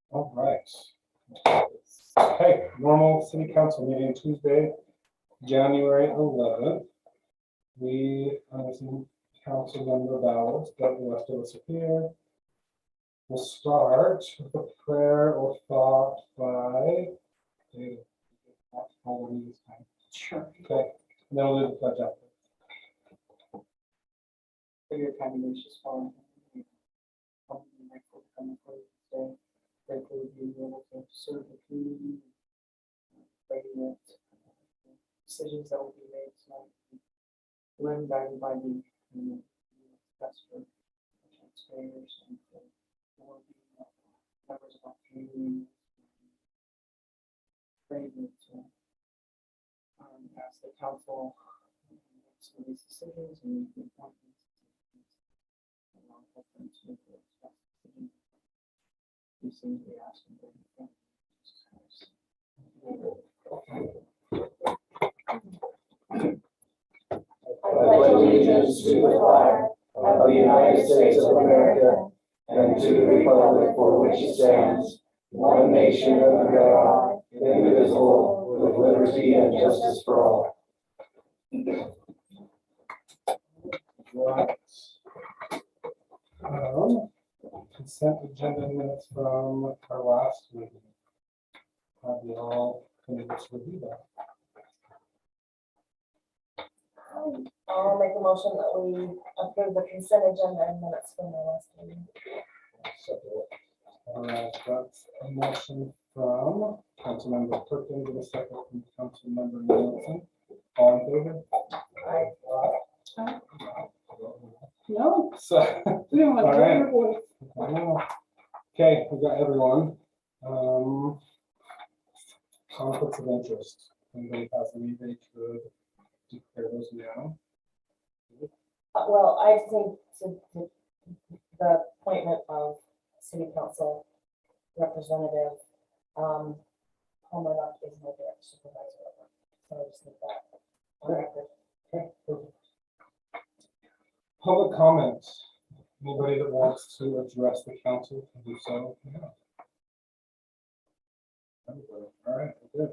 All right. Okay, normal city council meeting Tuesday, January 11th. We have some council member ballots, but the rest of us are here. We'll start with a prayer or thought by David. Sure. Okay, and then we'll do the pledge after. For your kind and gracious Father, I'm grateful to come before you today. Grateful to be able to serve the community. Pray that decisions that will be made tonight learn guided by the best for taxpayers and for the members of our community. Pray that as the council makes some of these decisions and make the appointments, allow them to make the best decision. These things we ask in the name of Jesus Christ. I pledge allegiance to the flag of the United States of America and to the republic for which it stands, one nation under God, indivisible, with liberty and justice for all. Right. Consent agenda minutes from our last meeting. Have you all can just review that? I'll make a motion that we approve the consent agenda and minutes from the last meeting. All right, that's a motion from Councilmember Perkins and a second from Councilmember Nielsen. All in favor? Aye. No, So, we don't have All to right. hear your voice. okay, we got everyone. Conflicts of interest. Anybody has any they could declare those now? Well, I think to the appointment of city council representative, Homer Knox is my direct supervisor. So I just need that on record. Okay, perfect. Public comment. Anybody that wants to address the council can do so now. All right, good.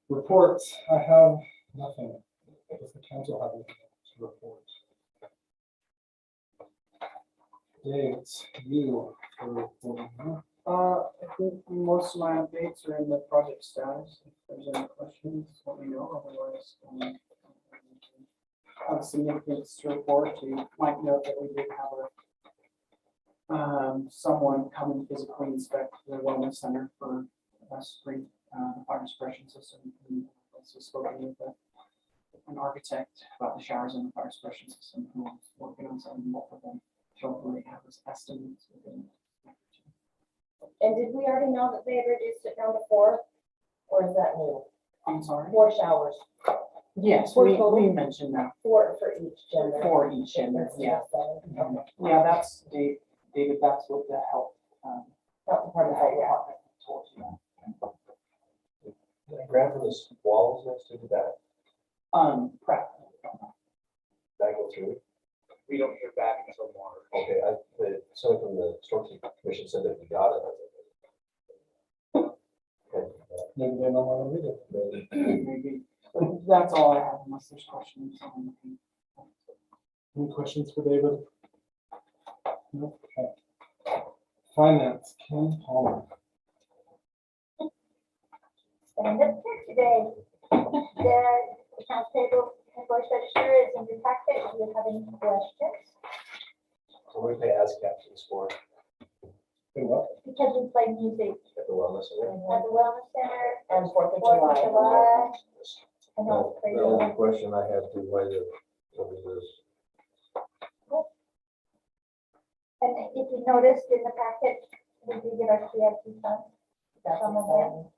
Reports. I have nothing. Does the council have anything to report? Dave, it's you for reporting. Huh? I think most of my updates are in the project status. If there's any questions, let me know. Otherwise, have a significance to report. You might note that we did have someone come and physically inspect the wellness center for spring, the fire suppression system. And also spoken with an architect about the showers and the fire suppression system who was working on some multiple. Hopefully have his estimates within. And did we already know that they had reduced it down to 4? Or is that new? I'm sorry. 4 showers, Yes, For we total? mentioned that 4 for each gender. for each gender. Yeah, yeah, that's David. That's what the health department told you. Grant for the walls next to that, Prep. that go through. We don't hear back until March. Okay, but someone from the Stormkeep Commission said that we got it. Okay, Maybe they don't want to read it. Maybe. But that's all I have unless there's questions. Any questions for David? No? Okay. Finance, Ken Palmer. Stand up here today. The accounts payable invoice register is in your packet. If you have any questions, so we pay as captions for Good luck. because we play music at the wellness center. at the wellness center And 4th of 4th of July. July. I know it's The crazy. only question I had to why what is this? And if you noticed in the packet, we do get our CIP funds. That's Some of them.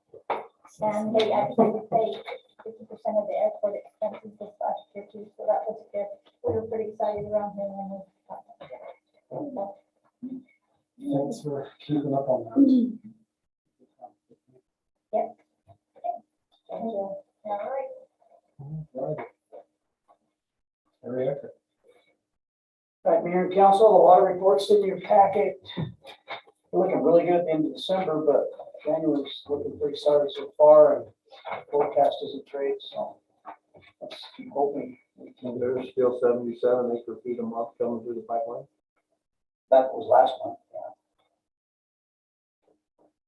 And they actually paid 50% of the airport expenses this last year too, so that was good. We were pretty excited around here when we got that together. Thanks for keeping up on that. Yep. Thank you. All right. Right. Very accurate. Right, Mayor and council, the water report's in your packet. We're looking really good at the end of December, but January's looking pretty sorry so far, and forecast isn't great, so let's keep hoping. And there's still 77 acre feet a month coming through the pipeline. That was last month, yeah.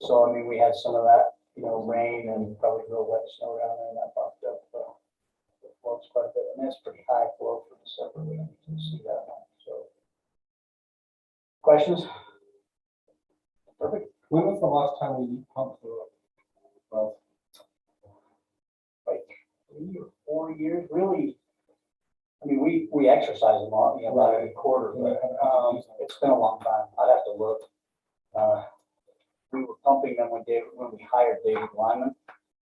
So, I mean, we had some of that, rain and probably real wet snow down there, and that bumped up, the flows quite a bit, and that's pretty high flow for December, we don't need to see that one, so. Questions? Perfect. When was the last time we pumped through it? Well, Like 3 or 4 years, really. I mean, we exercise them all, about every quarter, but it's been a long time. I'd have to look. We were pumping them when we hired David Lyman,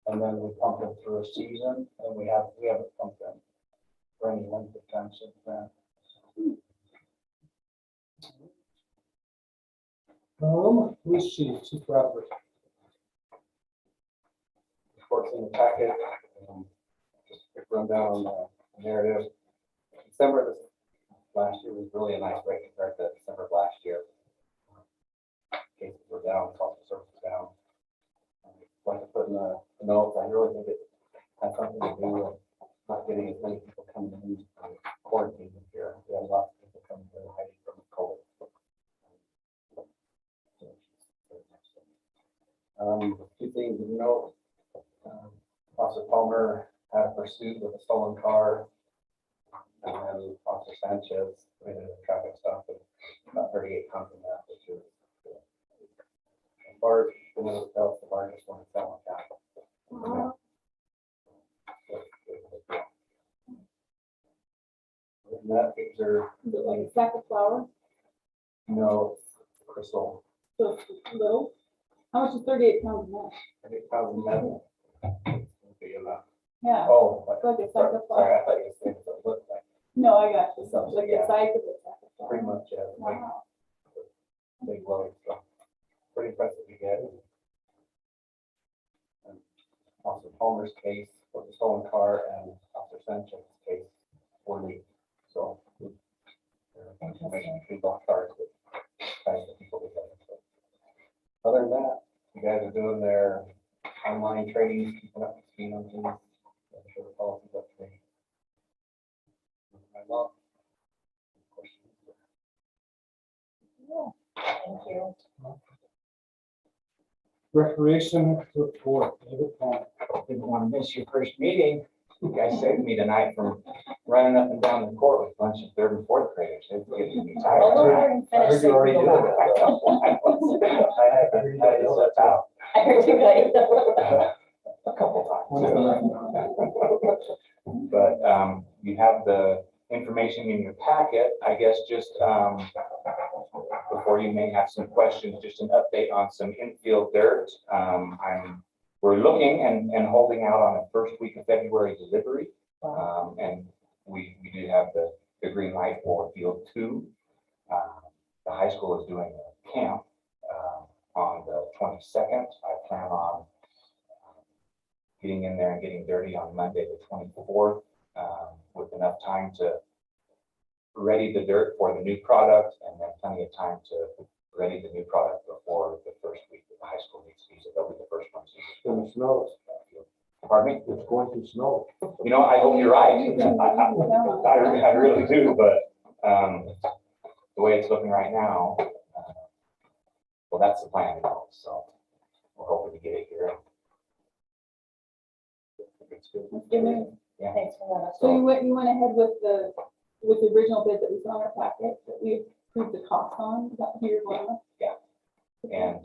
and then we pumped them through a season, and we haven't pumped them for any length of time since then. Police chief Bradford. Reports in the packet. Just a quick rundown on the narrative. December this last year was really a nice break compared to December of last year. Cases were down, cost of service was down. Like to put in the notes, I really think it has something to do with not getting as many people coming in quarantine this year. We had lots of people coming in hiding from COVID. Two things to note. Officer Palmer had a pursuit with a stolen car. And then Officer Sanchez made a traffic stop and about 38 pounds in that, which is Bart, the one who felt the largest one in Salem County. And that things are, Is it like a sack of flour? no, crystal, So it's little? How much is 38 pounds of that? 38 pounds in metal. Big enough. Yeah, Oh, it's like a sack sorry, of sorry, flour. I thought you said it looked like, No, I got you. So it's like Yeah. the size of a sack of flour. pretty much, yeah, Wow. big load, so pretty impressive to get. And Officer Palmer's case for the stolen car and Officer Sanchez's case for me, so. Information between both cars that ties the people together. So, other than that, you guys are doing their online training, keeping up to speed on things. I'm sure the policy's up to date. I love. Questions? Thank you. Recreation report, David Palmer. Didn't want to miss your first meeting. You guys saved me tonight from running up and down the court with a bunch of third and fourth graders. They're getting me tired. Well, we're here and I finish heard you already safely. did it. I had to slip out. I heard you guys. A couple When is the times. next one? But you have the information in your packet, I guess, just before you may have some questions, just an update on some infield dirt. We're looking and holding out on the first week of February delivery. And we do have the green light for field 2. The high school is doing a camp on the 22nd. I plan on getting in there and getting dirty on Monday, the 24th, with enough time to ready the dirt for the new product, and then plenty of time to ready the new product before the first week that the high school needs to use it. They'll be the first ones to use it. It's gonna snow. Pardon me? It's going to snow. You know, I hope you're right. I really do, but the way it's looking right now, well, that's the plan, so we're hoping to get it here. It's good. That's good news. Yeah. Thanks for that. So you went ahead with the original bid that was on our packet, that we approved the cost on, is that what you're going with? Yeah. And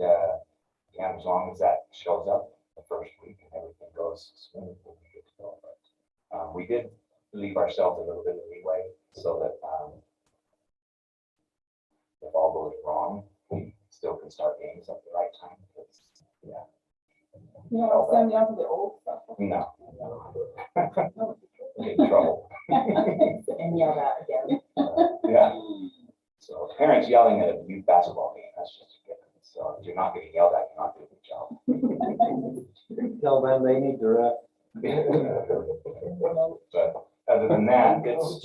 yeah, as long as that shows up the first week and everything goes smooth, we'll be good to go. But we did leave ourselves a little bit of leeway so that if all goes wrong, we still can start games at the right time. Because, yeah, You don't want to send me off to the old stuff. no. Get in trouble. And yell that again. Yeah. So parents yelling at a youth basketball game, that's just a given. So if you're not getting yelled at, you're not doing a good job. Tell them they need to rest. But other than that, it's,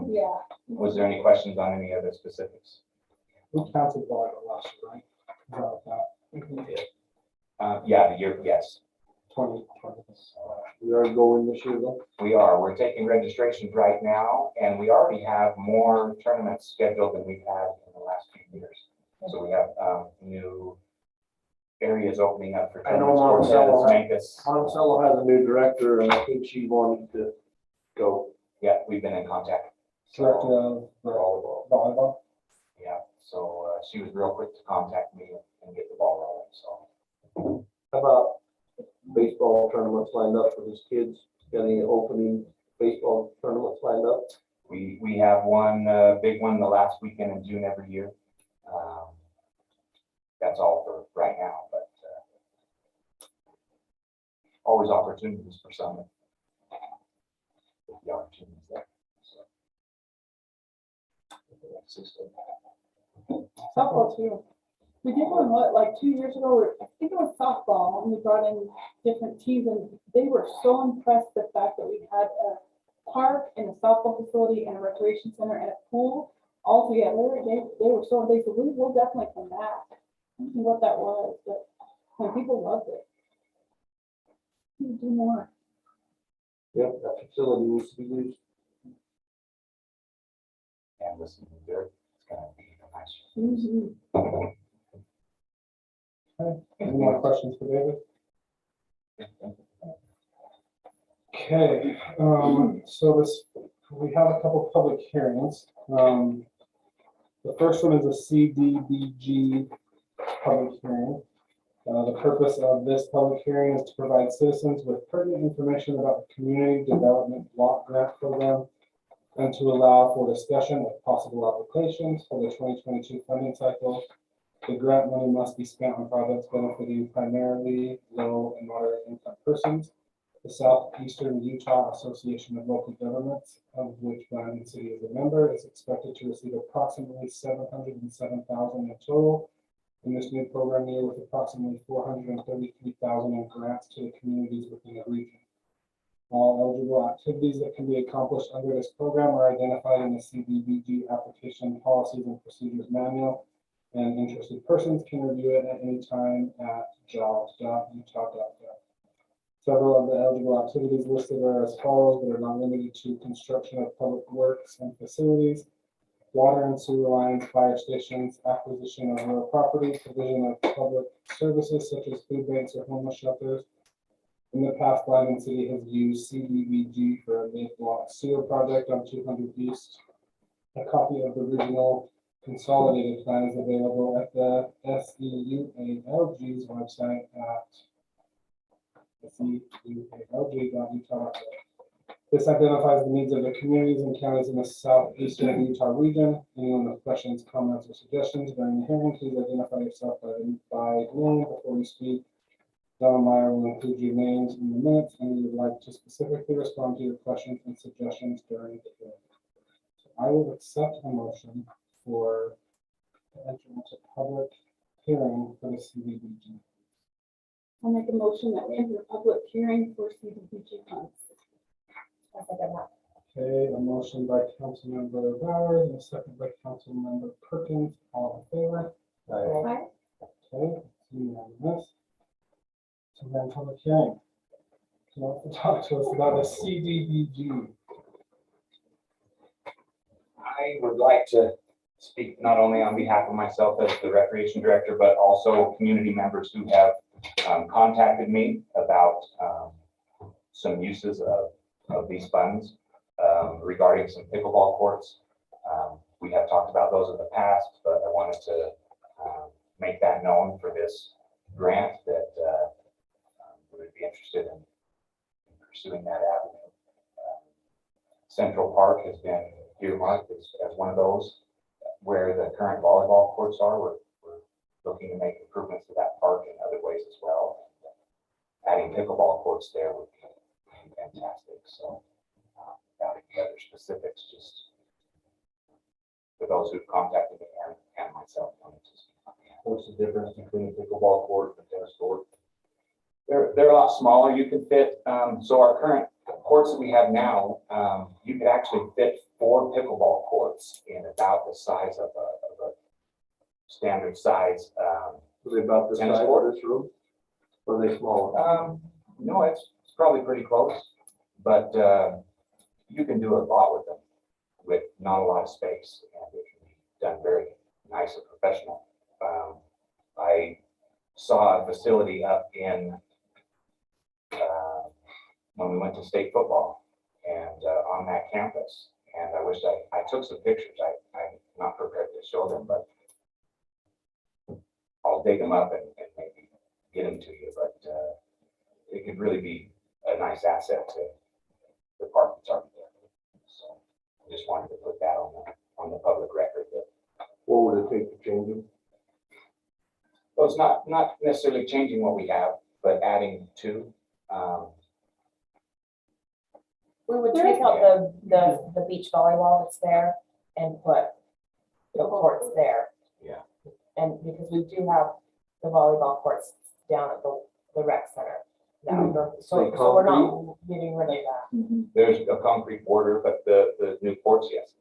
Yeah. was there any questions on any other specifics? We counted volleyball last year, right? About that, Yeah, the year, yes, 2020. We are going this year though. we are. We're taking registrations right now, and we already have more tournaments scheduled than we've had in the last few years. So we have new areas opening up for I know tournaments. Monticello- Let's make us. Monticello has a new director and I think she wanted to go. Yeah, we've been in contact. Director of Volleyball. volleyball. Yeah, so she was real quick to contact me and get the ball rolling, so. How about baseball tournaments lined up for these kids? Got any opening baseball tournaments lined up? We have one big one the last weekend in June every year. That's all for right now, but always opportunities for some. If the opportunities there. So. Softball too. We did one, what, like 2 years ago, or I think it was softball, and we brought in different teams, and they were so impressed with the fact that we had a park and a softball facility and a recreation center and a pool all together. They were so, they said, we will definitely come back. I don't know what that was, but people loved it. We do more. Yep, that facility needs to be used. And listen, there, it's gonna be a nice. Mhm. Okay, any more questions for David? Okay, so we have a couple public hearings. The first one is a CDBG public hearing. The purpose of this public hearing is to provide citizens with pertinent information about the Community Development Block Grant Program and to allow for discussion of possible applications for the 2022 funding cycle. The grant money must be spent on projects benefiting primarily low and moderate income persons. The Southeastern Utah Association of Local Governments, of which Brandon City is a member, is expected to receive approximately $707,000 in total in this new program year, with approximately $433,000 in grants to the communities within the region. All eligible activities that can be accomplished under this program are identified in the CDBG application policies and procedures manual, and interested persons can review it at any time at jobs.utah.gov. Several of the eligible activities listed are as follows, but are not limited to construction of public works and facilities, water and sewer lines, fire stations, acquisition of real property, provision of public services such as food banks or homeless shelters. In the past, Lyman City has used CDBG for a mid-block sewer project on 200 East. A copy of the original consolidated plan is available at the SEUALG's website at SEUALG.utah.gov. This identifies the needs of the communities and counties in the southeastern Utah region. Anyone with questions, comments, or suggestions during the hearing, please identify yourself by name before you speak. Donna Meyer will include your names in the minutes, and we would like to specifically respond to your questions and suggestions during the hearing. So I will accept a motion for entry into public hearing for the CDBG. I'll make a motion that we enter a public hearing for CDBG funds. I think I'm not. Okay, a motion by Councilmember Bowers and a second by Councilmember Perkins. All in favor? Aye. Okay, unanimous. So then public hearing. So you want to talk to us about the CDBG. I would like to speak not only on behalf of myself as the recreation director, but also community members who have contacted me about some uses of these funds regarding some pickleball courts. We have talked about those in the past, but I wanted to make that known for this grant that we would be interested in pursuing that avenue. Central Park has been earmarked as one of those where the current volleyball courts are. We're looking to make improvements to that park in other ways as well. Adding pickleball courts there would be fantastic. So without any other specifics, just for those who've contacted me and myself. What's the difference between a pickleball court and a tennis court? They're a lot smaller. You can fit. So our current courts that we have now, you could actually fit 4 pickleball courts in about the size of a standard size. Are they about the Tennis size court? of this room? Or are they smaller? No, it's probably pretty close, but you can do a lot with them with not a lot of space, and it can be done very nice and professional. I saw a facility up in when we went to state football and on that campus, and I wish I took some pictures. I'm not prepared to show them, but I'll dig them up and maybe get them to you, but it could really be a nice asset to the park that's already there. So I just wanted to put that on the public record that. What would it take to change them? Well, it's not necessarily changing what we have, but adding to. We would take out the beach volleyball that's there and put the courts there. Yeah. And because we do have the volleyball courts down at the rec center. Now, so we're not getting rid of that. There's a concrete border, but the new courts, yes.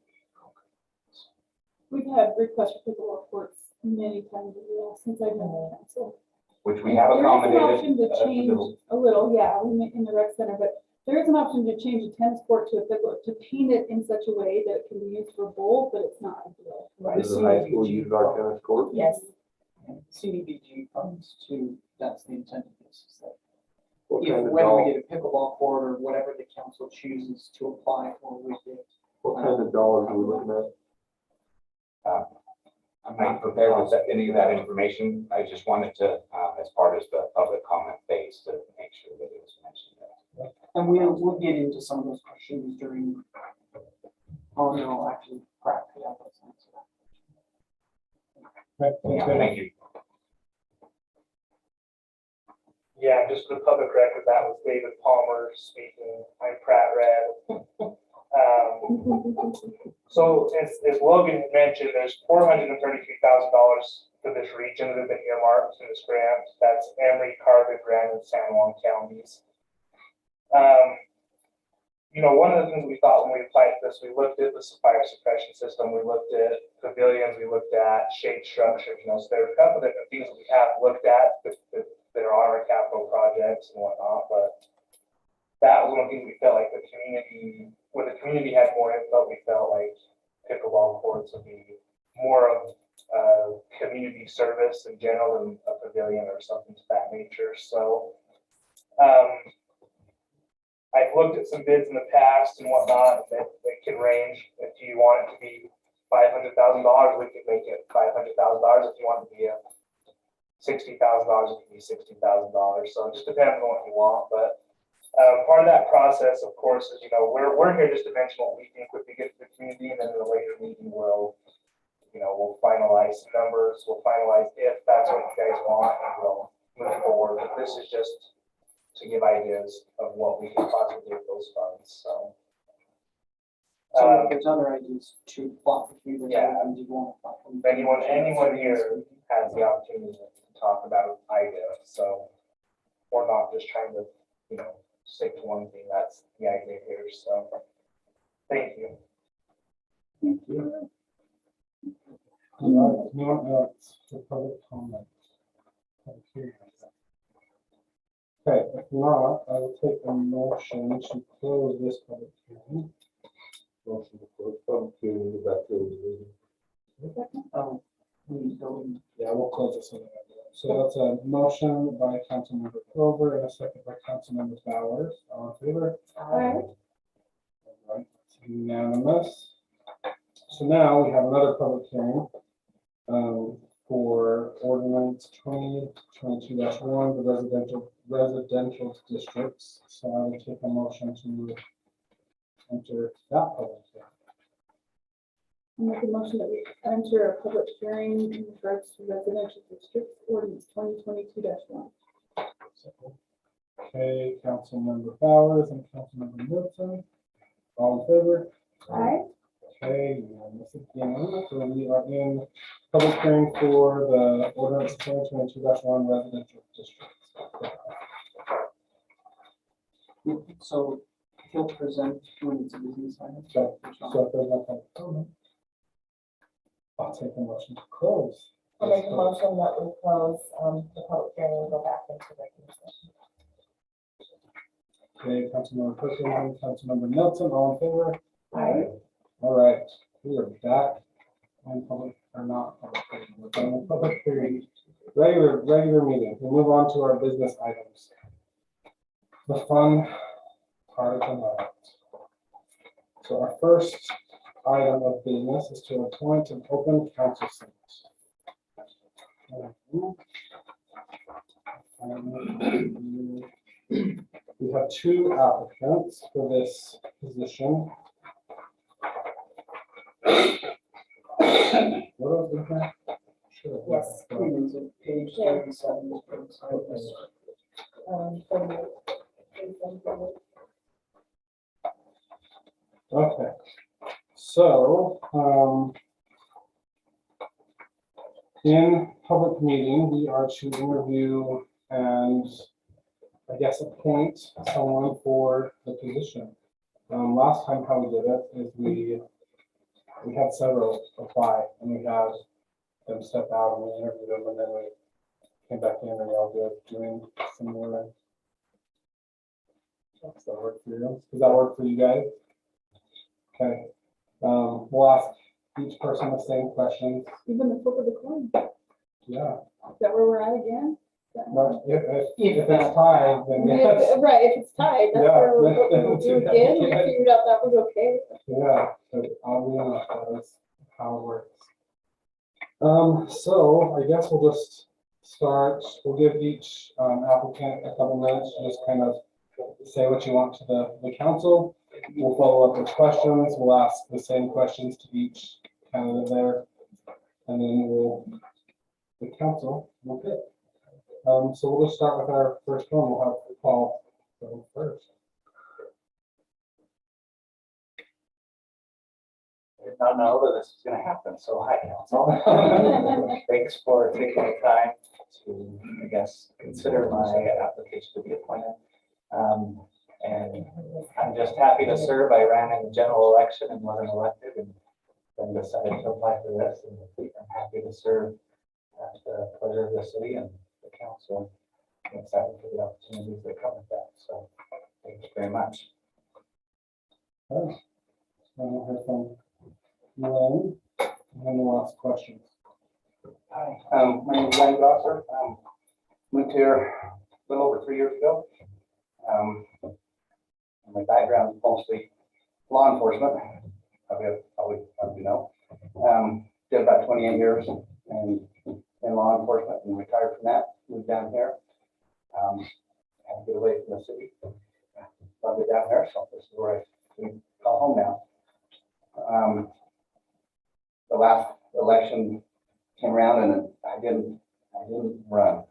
We've had requests for pickleball courts many times since I've been on council. Which we have There is an accommodated. option to change a little, yeah, in the rec center, but there is an option to change a tennis court to a pickleball, to paint it in such a way that it can be used for both, but it's not ideal. Does the high school use our tennis court? Yes. CDBG funds too, that's the intent of this, is that What if, kind of whether we dollars, get a pickleball court or whatever the council chooses to apply for, we get. what kind of dollars are we looking at? I'm not prepared with any of that information. I just wanted to, as part of the public comment phase, to make sure that it was mentioned. And we'll get into some of those questions during, oh no, actually, Pratt could help us answer that. Okay, Yeah, thank you. thank you. Yeah, just for the public record, that was David Palmer speaking. I'm Pratt Red. So as Logan had mentioned, there's $433,000 for this region that have been earmarked in this grant. That's Emory, Carver, Grand, and San Juan counties. You know, one of the things we thought when we applied for this, we looked at the fire suppression system, we looked at pavilions, we looked at shade structures, you know, so there's a couple of different things that we have looked at that are on our capital projects and whatnot, but that was one thing we felt like the community, when the community had more input, we felt like pickleball courts would be more of community service in general than a pavilion or something to that nature. So I've looked at some bids in the past and whatnot, and they can range. If you want it to be $500,000, we could make it $500,000. If you want it to be $60,000, it can be $60,000. So it just depends on what you want. But part of that process, of course, is, you know, we're here just to mention what we think would be good for the community, and then in a later meeting we'll finalize some numbers, we'll finalize if that's what you guys want, and we'll move forward. But this is just to give ideas of what we can possibly do with those funds. So So if there's other ideas to plot for you, Yeah. you want to plot. if anyone here has the opportunity to talk about ideas, so we're not just trying to, you know, stick to one thing. That's the idea here. So thank you. Thank you. All right, anyone else for public comment? Okay, if not, I will take a motion to close this public hearing. Motion to close public hearing, go back to the We go in. Yeah, we'll close this one. So that's a motion by Councilmember Clover and a second by Councilmember Bowers. All in favor? All right, it's unanimous. So now we have another public hearing for ordinance 2022-1, the residential districts. So I will take a motion to enter that public hearing. I make a motion that we enter a public hearing in regards to residential districts ordinance 2022-1. Okay, Councilmember Bowers and Councilmember Middleton. All in favor? Aye. Okay, unanimous again. So we are in public hearing for the ordinance 2022-1 residential districts. So He'll present when it's a business item. So if there's nothing, I'll take a motion to close. I'll make a motion that we close, the public hearing and go back into regular session. Okay, Councilmember Perkins, Councilmember Nelson, all in favor? Aye. All right, we are back on public, or not public, hearing, we're done with public hearing. Regular meeting, we'll move on to our business items. The fun part of the night. So our first item of business is to appoint an open council seat. We have two applicants for this position. What else is there? Sure. Yes. It's at page 37. Okay, so, in public meeting, we are to interview and I guess appoint someone for the position. Last time how we did it is we had several apply and we had them step out and we interviewed them and then we came back in and we all did doing similar. Does that work for you? Does that work for you guys? Okay, we'll ask each person the same questions. Even the flip of the coin, is Yeah, that where we're at again? but if it's tied, then yes. Right, if it's tied, that's Yeah, where we're then- going to do again, we Yeah. figured out that was okay. Yeah, but oddly enough, that is how it works. So I guess we'll just start, we'll give each applicant a couple minutes to just kind of say what you want to the council. We'll follow up with questions. We'll ask the same questions to each candidate there. And then the council will pick. So we'll just start with our first one. We'll have Paul go first. I did not know that this was gonna happen, so hi, council. Thanks for taking the time to, I guess, consider my application to be appointed. And I'm just happy to serve. I ran in the general election and wasn't elected and then decided to apply for this. And I'm happy to serve at the pleasure of the city and the council. I'm excited for the opportunities that come with that. So thank you very much. Okay. We'll hear from Elaine, and then we'll ask questions. Hi, my name is Ryan Gosser. Moved here a little over 3 years ago. My background is mostly law enforcement. Probably know. Did about 28 years in law enforcement and retired from that. Moved down here. Had to get away from the city. Loved it down here, so this is where I call home now. The last election came around and I didn't run.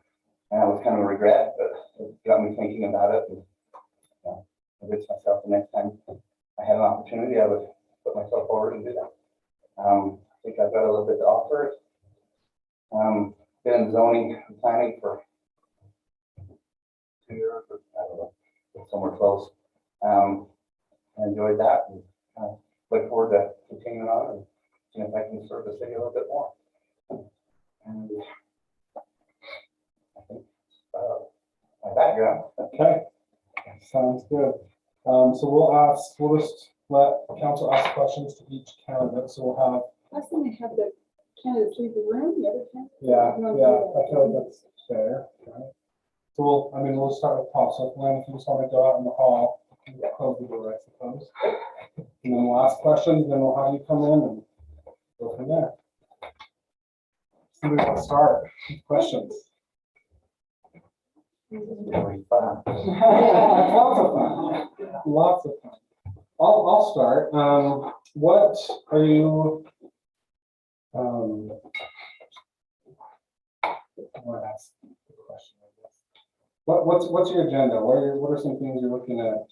And that was kind of a regret, but it got me thinking about it. And, convinced myself the next time I had an opportunity, I would put myself forward and do that. I think I've got a little bit to offer. Been in zoning and planning for 2 years, or I don't know, somewhere close. I enjoyed that and look forward to continuing on and seeing if I can serve the city a little bit more. And I think my background. Okay, sounds good. So we'll just let council ask questions to each candidate. So we'll have, Last time I had the candidates leave the room, the other candidates. yeah, I feel like that's fair. Okay. So we'll start with Paul. So Glenn, if you just want to go out in the hall, you can close the door, I suppose. And then we'll ask questions, then we'll have you come in and go from there. Somebody want to start? Questions? Really fun. Lots of fun. Lots of fun. I'll start. What are you? I want to ask the question, I guess. What's your agenda? What are some things you're looking at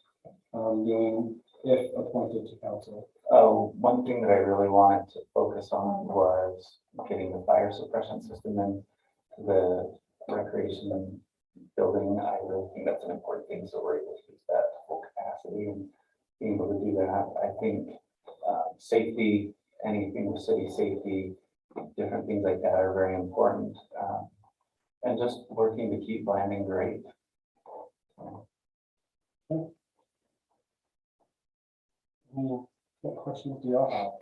doing if appointed to council? One thing that I really wanted to focus on was getting the fire suppression system in the recreation and building. I really think that's an important thing, so we're able to use that to full capacity and being able to do that. I think safety, anything with city safety, different things like that are very important. And just working to keep landing great. What questions do y'all have?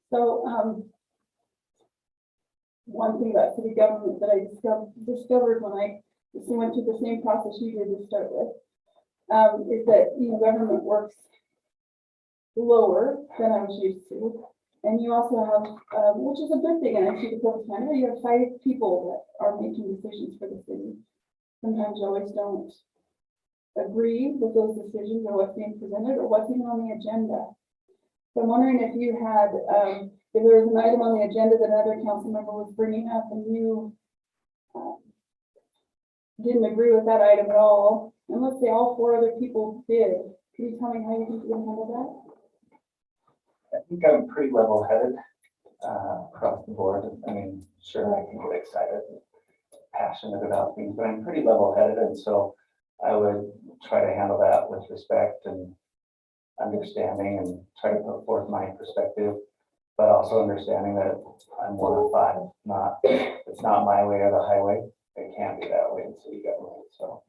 So, one thing about city government that I discovered when I just went through the same process you did to start with, is that, government works lower than I was used to. And you also have, which is a good thing, and I see the purpose matter, you have 5 people that are making decisions for the city. Sometimes you always don't agree with those decisions or what's being presented or what's even on the agenda. So I'm wondering if you had, if there was an item on the agenda that another council member was bringing up and you didn't agree with that item at all, and let's say all 4 other people did, can you tell me how you think you're gonna handle that? I think I'm pretty level-headed across the board. I mean, sure, I can get excited, passionate about things, but I'm pretty level-headed, and so I would try to handle that with respect and understanding and try to put forth my perspective, but also understanding that I'm one of 5. It's not my way or the highway. It can't be that way in city government. So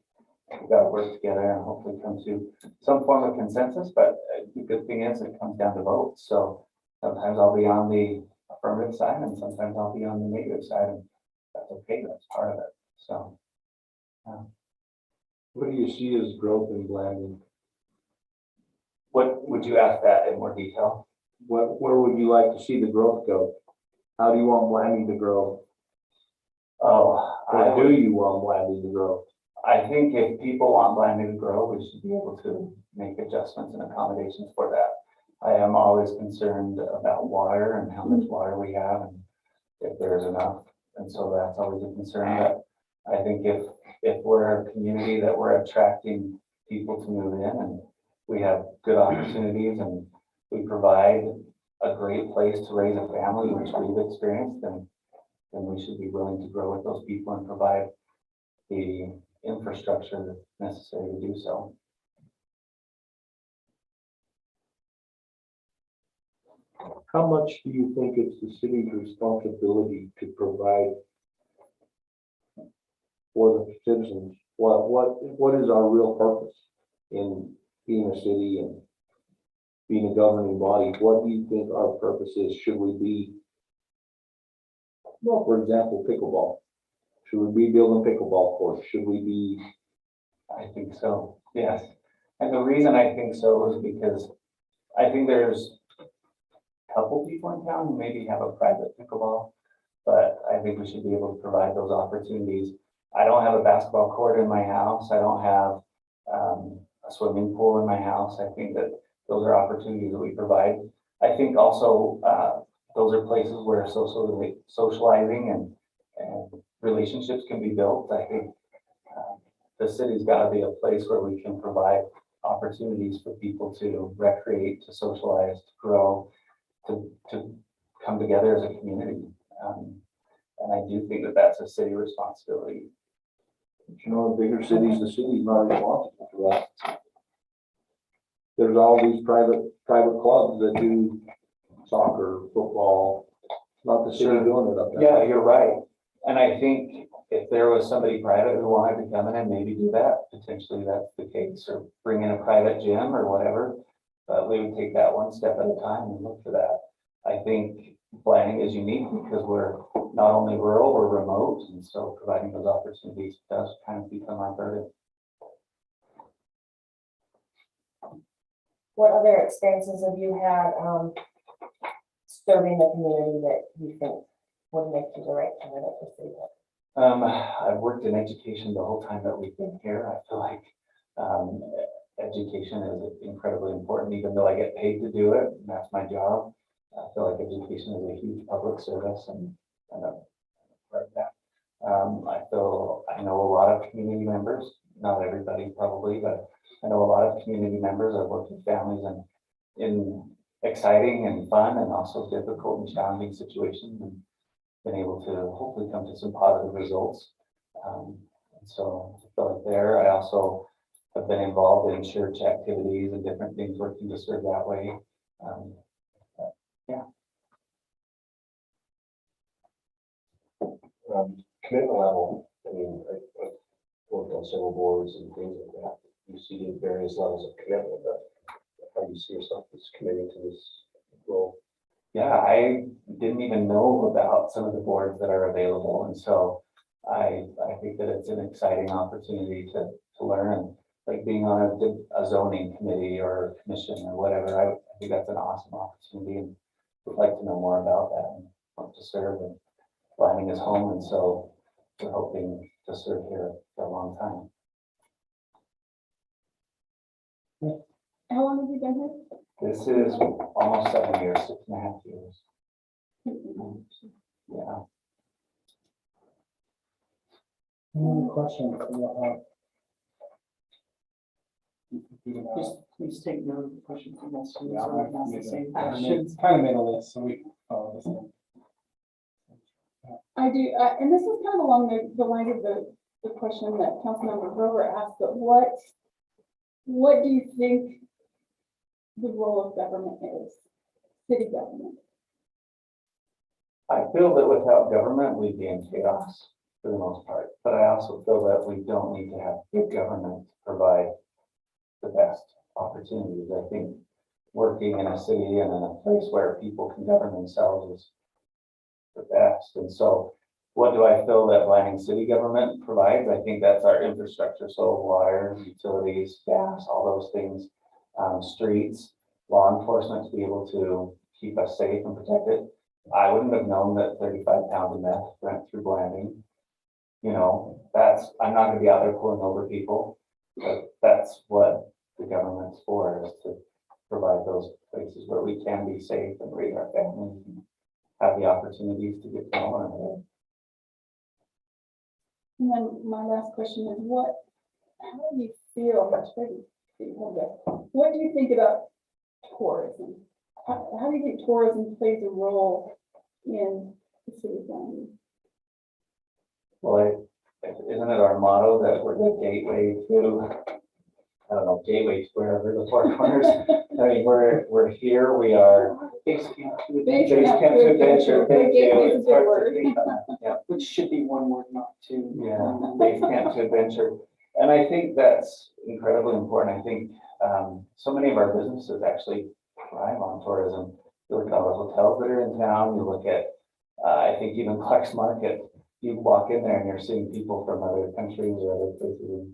we've got to work together and hopefully come to some form of consensus. But the good thing is it comes down to votes. So sometimes I'll be on the affirmative side and sometimes I'll be on the negative side, and that's okay. That's part of it. So. What do you see as growth in Blanding? What would you ask that in more detail? Where would you like to see the growth go? How do you want Blanding to grow? Oh, Or do you want Blanding to grow? I think if people want Blanding to grow, we should be able to make adjustments and accommodations for that. I am always concerned about water and how much water we have and if there's enough. And so that's always a concern. But I think if we're a community that we're attracting people to move in and we have good opportunities and we provide a great place to raise a family, which we've experienced, then we should be willing to grow with those people and provide the infrastructure necessary to do so. How much do you think it's the city's responsibility to provide for the citizens? What is our real purpose in being a city and being a governing body? What do you think our purpose is? Should we be, well, for example, pickleball? Should we be building pickleball courts? Should we be? I think so, yes. And the reason I think so is because I think there's a couple people in town who maybe have a private pickleball, but I think we should be able to provide those opportunities. I don't have a basketball court in my house. I don't have a swimming pool in my house. I think that those are opportunities that we provide. I think also those are places where socializing and relationships can be built. I think the city's got to be a place where we can provide opportunities for people to recreate, to socialize, to grow, to come together as a community. And I do think that that's a city responsibility. You know, the bigger cities, the city's not responsible for that. There's all these private clubs that do soccer, football. It's not the city doing it up there. Yeah, you're right. And I think if there was somebody private who wanted to come in and maybe do that, potentially that's the case, or bring in a private gym or whatever. But we would take that one step at a time and look for that. I think Blanding is unique because we're not only rural, we're remote, and so providing those opportunities does kind of become our burden. What other experiences have you had serving the community that you think would make you the right candidate for city? I've worked in education the whole time that we've been here. I feel like education is incredibly important, even though I get paid to do it, and that's my job. I feel like education is a huge public service, and I'm part of that. I know a lot of community members, not everybody probably, but I know a lot of community members. I've worked with families and in exciting and fun and also difficult and challenging situations, and been able to hopefully come to some positive results. And so I feel like there, I also have been involved in church activities and different things, working to serve that way. Commitment level, I mean, I've worked on several boards and things like that. You see the various levels of commitment, but how do you see yourself as committing to this role? Yeah, I didn't even know about some of the boards that are available, and so I think that it's an exciting opportunity to learn, like being on a zoning committee or commission or whatever. I think that's an awesome opportunity, and would like to know more about that and want to serve. And planning is home, and so we're hoping to serve here for a long time. How long have you been here? This is almost 7 years, 6.5 years. Yeah. Any other questions? Please take note of the questions from us. So Yeah, we don't ask the same questions. kind of made a list, so we follow this one. I do, and this is kind of along the line of the question that Councilmember Grover asked, but what do you think the role of government is, city government? I feel that without government, we'd be in chaos for the most part, but I also feel that we don't need to have big government to provide the best opportunities. I think working in a city and in a place where people can govern themselves is the best. And so what do I feel that Vining city government provides? I think that's our infrastructure. So water, utilities, gas, all those things, streets, law enforcement to be able to keep us safe and protected. I wouldn't have known that 35 pounds of meth went through Blanding. You know, I'm not gonna be out there pulling over people, but that's what the government's for, is to provide those places where we can be safe and raise our families and have the opportunities to get going. And then my last question is how do you feel, what do you think about tourism? How do you think tourism plays a role in the city of Blanding? Well, isn't it our motto that we're the gateway to, I don't know, gateway to wherever the four corners? I mean, we're here, we are base camp to adventure. Gateway is a good word. Yeah. Which should be one word, not two. Yeah, base camp to adventure. And I think that's incredibly important. I think so many of our businesses actually thrive on tourism. You look at all the hotels that are in town, you look at, I think even Clark's Market, you walk in there and you're seeing people from other countries or other places,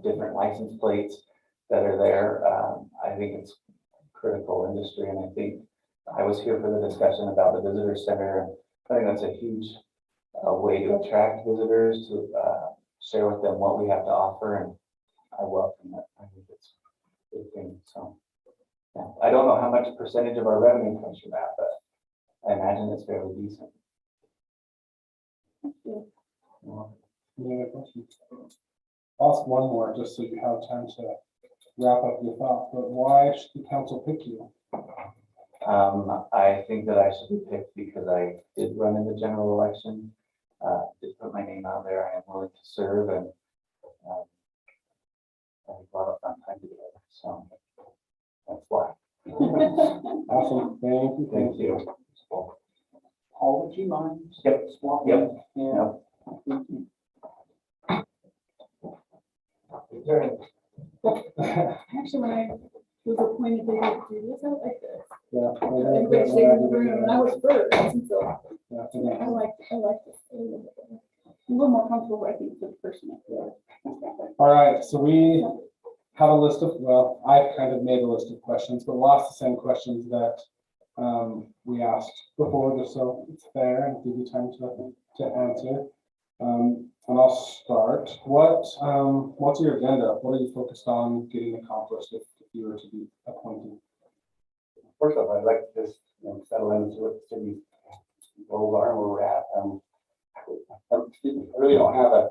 different license plates that are there. I think it's critical industry, and I think I was here for the discussion about the visitor center. I think that's a huge way to attract visitors, to share with them what we have to offer, and I welcome it. I think it's a good thing. So yeah. I don't know how much percentage of our revenue comes from that, but I imagine it's fairly decent. Any other questions? I'll ask one more, just so you have time to wrap up your thoughts, but why should the council pick you? I think that I should be picked because I did run in the general election, did put my name out there. I am willing to serve, and I have a lot of fun time together. So that's why. Awesome, thank you. Thank you. Paul, would you mind? Yep. Swap Yep. in? Yeah. Yep. Thank you. Actually, when I was appointed to do this, I like this. Yeah. Everybody stayed in the room, and I was first, and so Yeah, I like this. A little more comfortable, I think, for the person up there. all right, so we have a list of, well, I've kind of made a list of questions, but we'll ask the same questions that we asked before, just so it's fair and give you time to answer. And I'll start. What's your agenda? What are you focused on getting accomplished if you were to be appointed? First off, I'd like to just settle into what the city's goals are and where we're at. I really don't have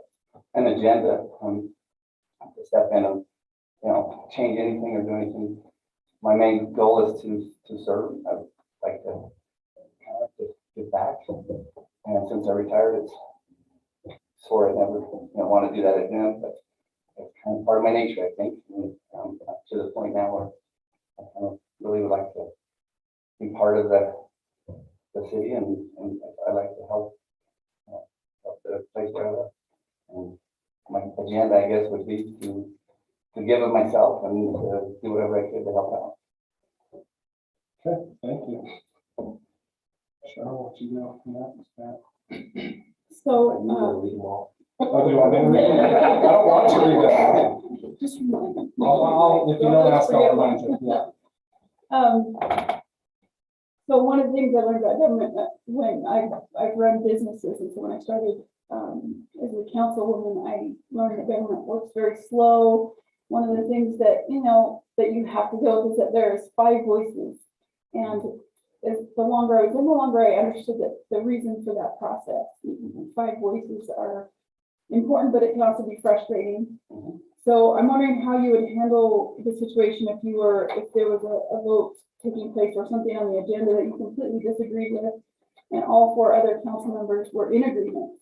an agenda to step in and change anything or do anything. My main goal is to serve. I'd like to give back, and since I retired, it's sore I never want to do that again. But it's kind of part of my nature, I think, and up to the point now where I kind of really would like to be part of the city, and I like to help the place where I live. And my agenda, I guess, would be to give of myself and to do whatever I could to help out. Okay, thank you. Cheryl, what you know from that? So, Read them all. Oh, do you want me to read it? I don't want to read it. just remind me. If you don't ask, I'll remind you, yeah. So one of the things I learned about government when I've run businesses, and so when I started as a councilwoman, I learned that government works very slow. One of the things that, you know, that you have to deal with is that there's 5 voices. And the longer I was in, the longer I understood that the reason for that process. 5 voices are important, but it can also be frustrating. So I'm wondering how you would handle the situation if there was a vote taking place or something on the agenda that you completely disagreed with, and all 4 other council members were in agreement.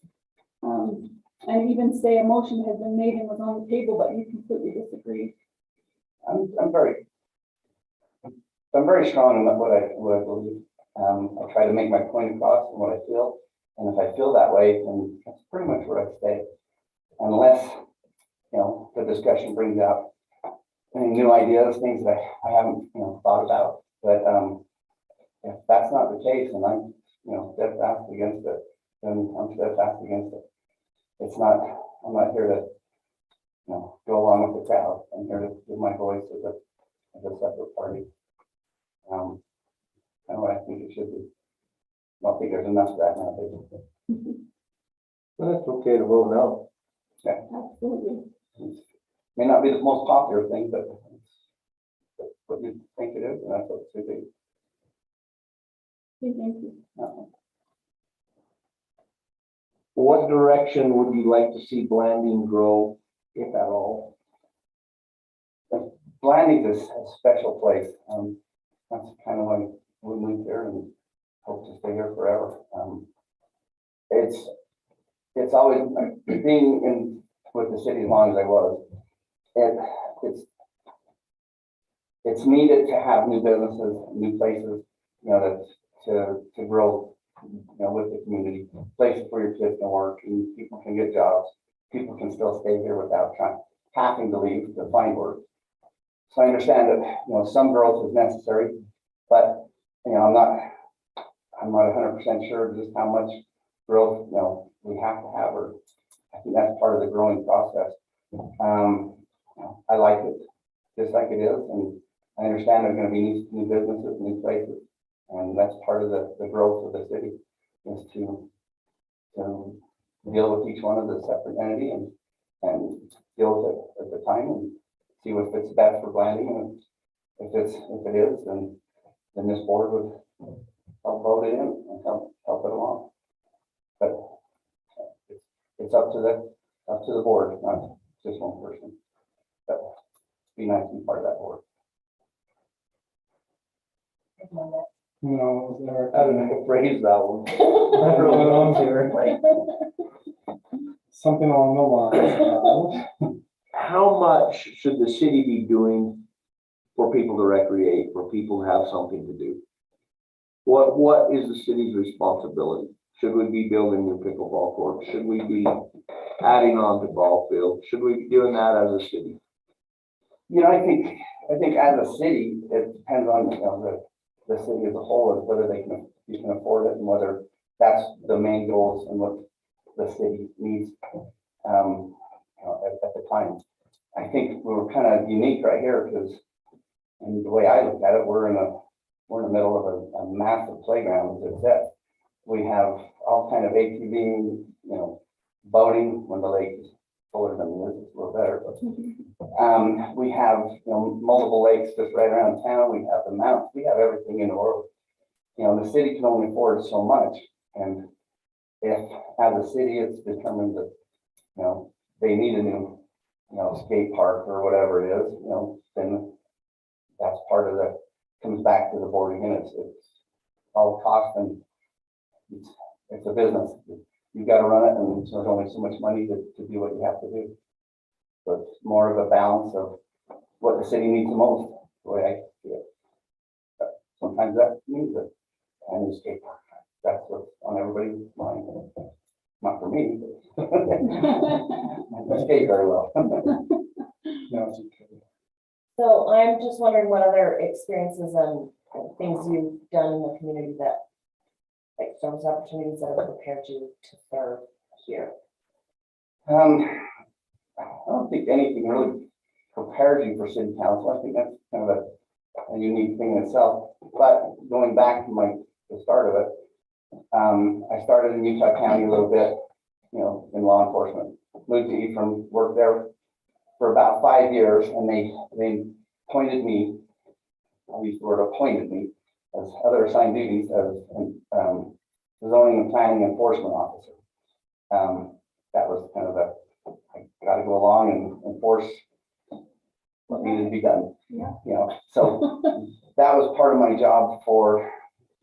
And even say a motion had been made and was on the table, but you completely disagreed. I'm very strong in what I believe. I try to make my point across and what I feel, and if I feel that way, then that's pretty much where I stay, unless, you know, the discussion brings out any new ideas, things that I haven't, you know, thought about. But if that's not the case, and I'm, you know, steadfast against it, then I'm steadfast against it. I'm not here to, you know, go along with the crowd. I'm here to give my voice as a separate party. Kind of what I think it should be. I don't think there's enough of that nowadays. Well, it's okay to vote no. Absolutely. May not be the most popular thing, but it's what you think it is, and that's what it should be. Thank you. What direction would you like to see Blanding grow, if at all? Blanding is a special place. That's kind of why we moved here and hope to stay here forever. It's always being in with the city as long as I was. It's needed to have new businesses, new places, you know, to grow, you know, with the community, places where your kids can work and people can get jobs. People can still stay here without having to leave to find work. So I understand that, you know, some growth is necessary, but, you know, I'm not 100% sure just how much growth, you know, we have to have, or I think that's part of the growing process. I like it just like it is, and I understand there's going to be new businesses, new places, and that's part of the growth of the city, is to deal with each one of the separate entity and deal with it at the time and see what fits best for Blanding, and if it is, then this board would help vote it in and help it along. But it's up to the board, not just one person. But it'd be nice to be part of that board. No, is there? I don't know, phrase that one. I really don't care. Something along the lines. How much should the city be doing for people to recreate, for people to have something to do? What is the city's responsibility? Should we be building new pickleball courts? Should we be adding on to ball fields? Should we be doing that as a city? You know, I think as a city, it depends on, you know, the city as a whole, is whether you can afford it and whether that's the main goals and what the city needs you know, at the time. I think we're kind of unique right here because, and the way I look at it, we're in the middle of a massive playground, as it said. We have all kind of ATV, you know, boating when the lake is fuller than it is, it's a little better. But we have, you know, multiple lakes just right around town. We have the mountains. We have everything in the world. You know, the city can only afford so much, and if as a city it's determined that, you know, they need a new, you know, skate park or whatever it is, you know, then that's part of the, comes back to the board again. It's all cost, and it's a business. You've got to run it, and there's only so much money to do what you have to do. So it's more of a balance of what the city needs the most, the way I see it. But sometimes that means that I need skate park. That's what's on everybody's mind. Not for me. I don't skate very well. No, it's okay. So I'm just wondering what other experiences and things you've done in the community that, like service opportunities that have prepared you to serve here. I don't think anything really prepares you for city council. I think that's kind of a unique thing in itself. But going back to the start of it, I started in Utah County a little bit, in law enforcement. Moved to Ephraim, worked there for about 5 years, and they appointed me, I'll use the word appointed me, as other assigned duties as zoning and planning enforcement officer. That was kind of I got to go along and enforce what needed to be done. Yeah. So that was part of my job for,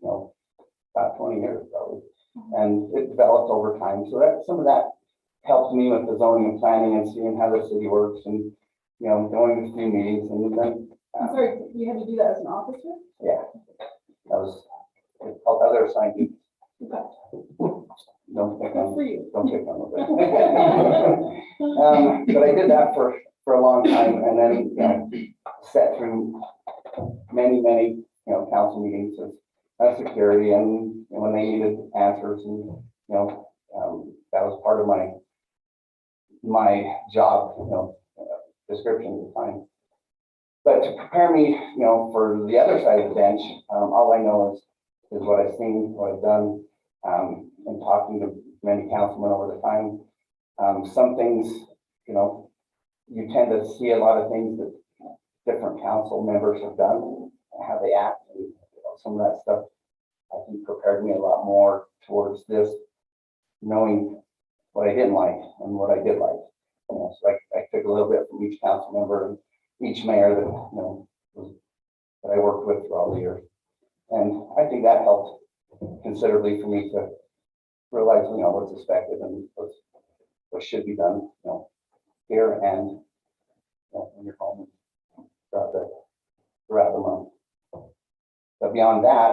about 20 years probably. And it developed over time. So that some of that helped me with the zoning and planning and seeing how the city works and, going to a few meetings and then. I'm sorry, you had to do that as an officer? Yeah, that was called other assigned duties. Okay. Don't pick Good on, for you. don't pick on it. But I did that for a long time and then, sat through many, council meetings of security and when they needed answers and, that was part of my job, description at the time. But to prepare me, for the other side of the bench, all I know is what I've seen, what I've done, and talking to many councilmen over the time. Some things, you tend to see a lot of things that different council members have done, how they act, and some of that stuff I think prepared me a lot more towards this, knowing what I didn't like and what I did like. So I took a little bit from each council member and each mayor that that I worked with for all the years, and I think that helped considerably for me to realize what's expected and what should be done here and when you're home throughout the month. But beyond that,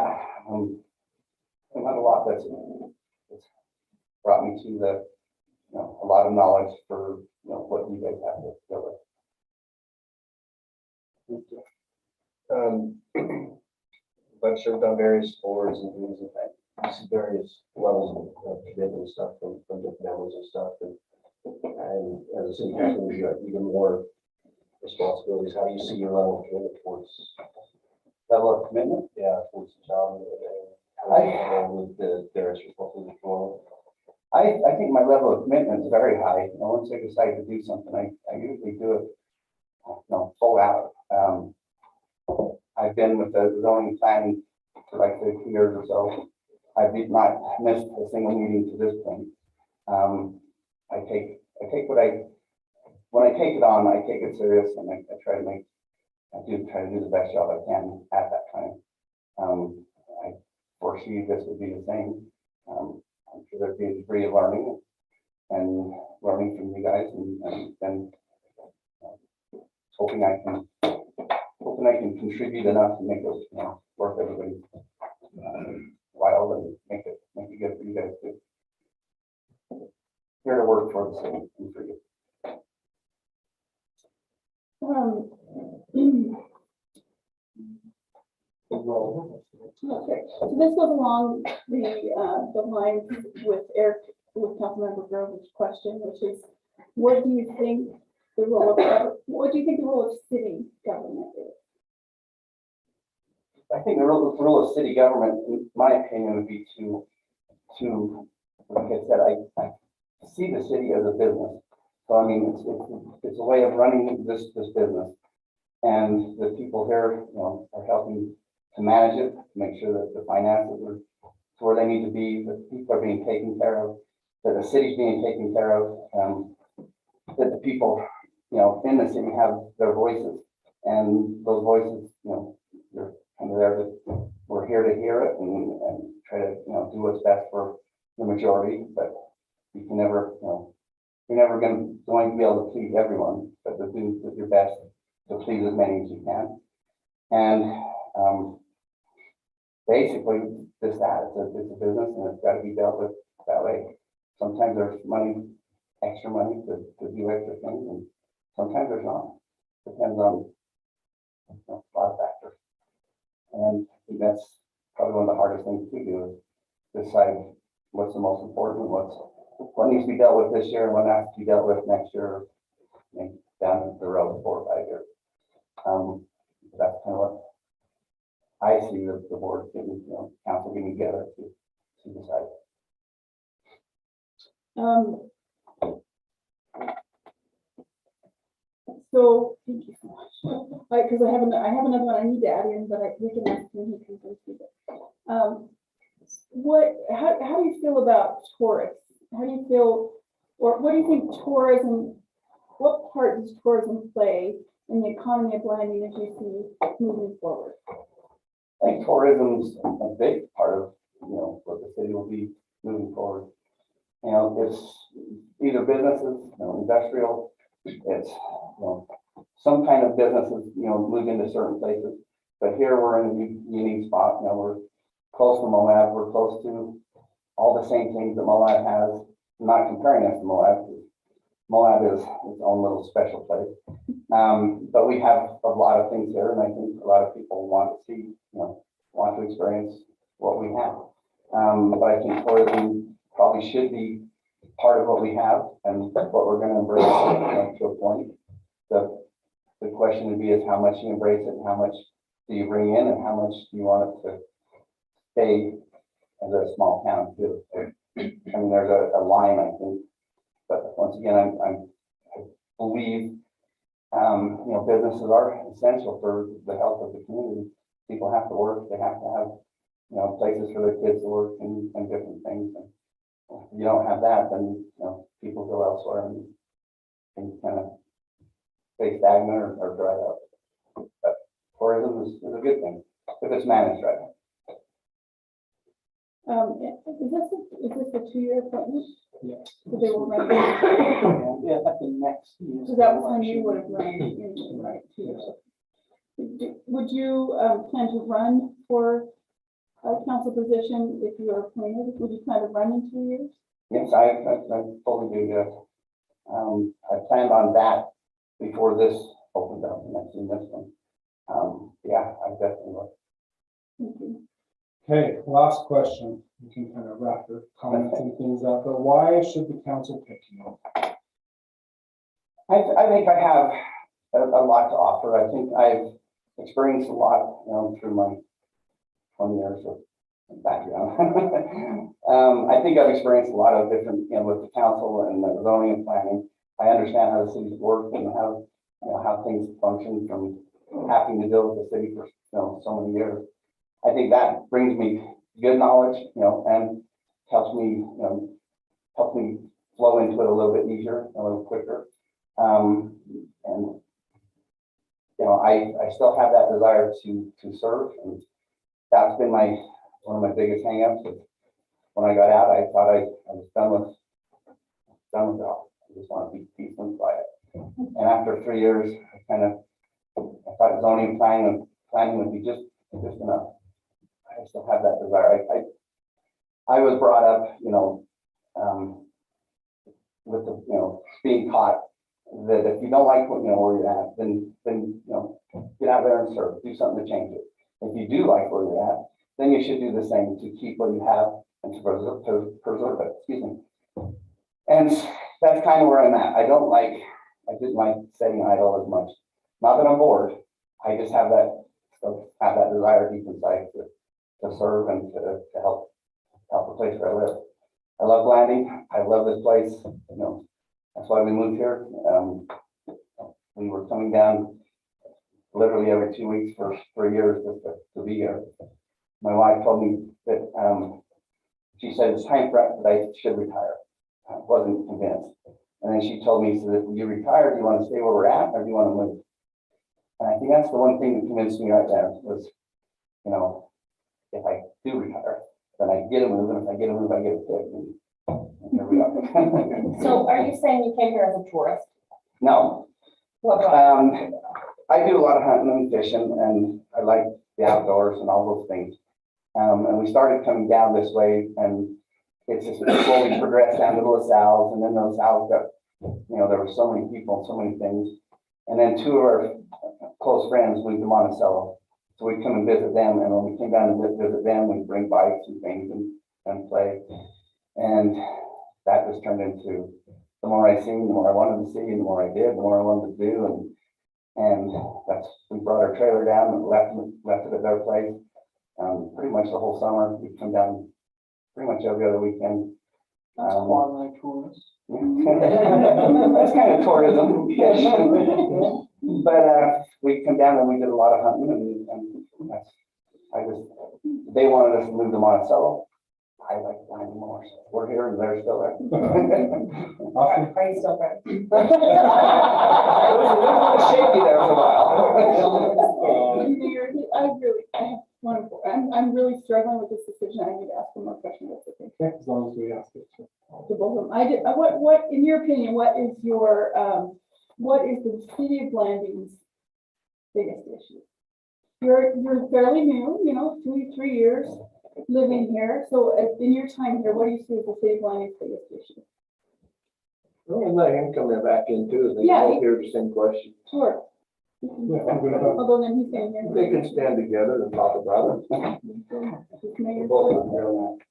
I've had a lot that's brought me to a lot of knowledge for what you guys have to deal with. I've served on various boards and things and I see various levels of commitment and stuff from different members and stuff. And as a city councilman, you have even more responsibilities. How do you see your level of commitment towards towards the job and with the various responsibilities for? I think my level of commitment is very high. Once I decide to do something, I usually do it full out. I've been with the zoning and planning for like 2 years or so. I've not missed a single meeting to this point. I take when I take it on, I take it serious and I try to do the best job I can at that time. I foresee this would be the same. I'm sure there'd be a degree of learning and learning from you guys and hoping I can contribute enough to make it worth everybody's while and make it good for you guys too. Here to work for the city and for you. Okay, so this goes along the lines with Councilmember Grove's question, which is, what do you think the role of city government is? I think the role of city government, in my opinion, would be to like I said, I see the city as a business. So I mean, it's a way of running this business, and the people here, are helping to manage it, to make sure that the finances are to where they need to be, that people are being taken care of, that the city's being taken care of, that the people, in the city have their voices, and those voices, they're kind of there to, we're here to hear it and try to, do what's best for the majority, but you can never, you're never going to be able to please everyone, but to do your best to please as many as you can. And basically, just that, it's a business and it's got to be dealt with that way. Sometimes there's extra money to do extra things, and sometimes there's not. Depends on a lot of factors. And I think that's probably one of the hardest things to do is decide what's the most important, what needs to be dealt with this year, and what has to be dealt with next year, maybe down the road 4 or 5 years. That's kind of what I see the board getting, council getting together to decide. So, thank you so much. Because I have another one I need to add in, but we can ask him, he can go through it. How do you feel about tourists? How do you feel, or what do you think tourism, what part does tourism play in the economy of Landing as you see moving forward? I think tourism is a big part of, what the city will be moving forward. It's either businesses, industrial, it's, some kind of businesses, move into certain places. But here we're in a unique spot. We're close to Moab. We're close to all the same things that Moab has. I'm not comparing us to Moab. Moab is its own little special place. But we have a lot of things here, and I think a lot of people want to see, want to experience what we have. But I think tourism probably should be part of what we have and what we're going to embrace, to a point. The question would be is how much you embrace it, and how much do you bring in, and how much do you want it to stay as a small town too. I mean, there's a line, I think, but once again, I believe, businesses are essential for the health of the community. People have to work, they have to have, places for their kids to work and different things. And if you don't have that, then, people go elsewhere and kind of stay stagnant or dry up. But tourism is a good thing if it's managed right. Is this a 2-year appointment? Yeah. So they will run. Yeah, that's the next year. So that was when you would have run in, right, 2 years. Would you plan to run for a council position if you are appointed? Would you plan to run in 2 years? Yes, I fully do, yes. I planned on that before this opened up, and I've seen this one. Yeah, I definitely will. Thank you. Okay, last question. We can kind of wrap the comments and things up, but why should the council pick you? I think I have a lot to offer. I think I've experienced a lot, through my 20 years of background. I think I've experienced a lot of different, with the council and the zoning and planning. I understand how the cities work and how things function from having to deal with the city for so many years. I think that brings me good knowledge, and helps me flow into it a little bit easier, a little quicker. And I still have that desire to serve, and that's been one of my biggest hangups. When I got out, I thought I was done with it all. I just want to be peaceful and quiet. And after 3 years, I thought zoning and planning would be just enough. I still have that desire. I was brought up, with the, being taught that if you don't like where you're at, then get out there and serve. Do something to change it. If you do like where you're at, then you should do the same to keep what you have and to preserve it. Excuse me. And that's kind of where I'm at. I didn't like sitting idle as much. Not that I'm bored. I just have that desire deep inside to serve and to help the place where I live. I love Landing. I love this place. That's why we moved here. We were coming down literally every 2 weeks for 3 years just to be here. My wife told me that she said it's time that I should retire. I wasn't convinced. And then she told me, so if you retire, do you want to stay where we're at or do you want to move? And I think that's the one thing that convinced me right there was, if I do retire, then I get a move, and if I get a move, I get a pick. And there we go. So are you saying you came here as a tourist? No, What brought I do a lot of hunting and fishing, and I like the outdoors and all those things. And we started coming down this way, and it's just slowly progressed down to LaSalle's, and then LaSalle's got, there were so many people, so many things. And then two of our close friends moved to Monticello, so we'd come and visit them, and when we came down to visit them, we'd bring bikes and things and play. And that just turned into, the more I seen, the more I wanted to see, and the more I did, the more I wanted to do, and that's, we brought our trailer down and left it at their place. Pretty much the whole summer, we come down pretty much every other weekend. That's quasi-tourist. That's kind of tourism. But we come down and we did a lot of hunting, and that's, they wanted us to move to Monticello. I like flying more, so we're here and they're still there. Awesome. Are you still friends? It was a little shaky there for a while. I'm really struggling with this decision. I need to ask one more question. That's okay. Okay, as long as we ask it. To both of them. What, in your opinion, what is the city of Blanding's biggest issue? You're fairly new, 2-3 years living here. So in your time here, what do you see as the city of Blanding's biggest issue? Well, let him come back in too, they Yeah, both hear the same question. Sure. Yeah, I'm good with that. Although then he's saying here. They can stand together and talk about it. Mayor. Both of them are on that.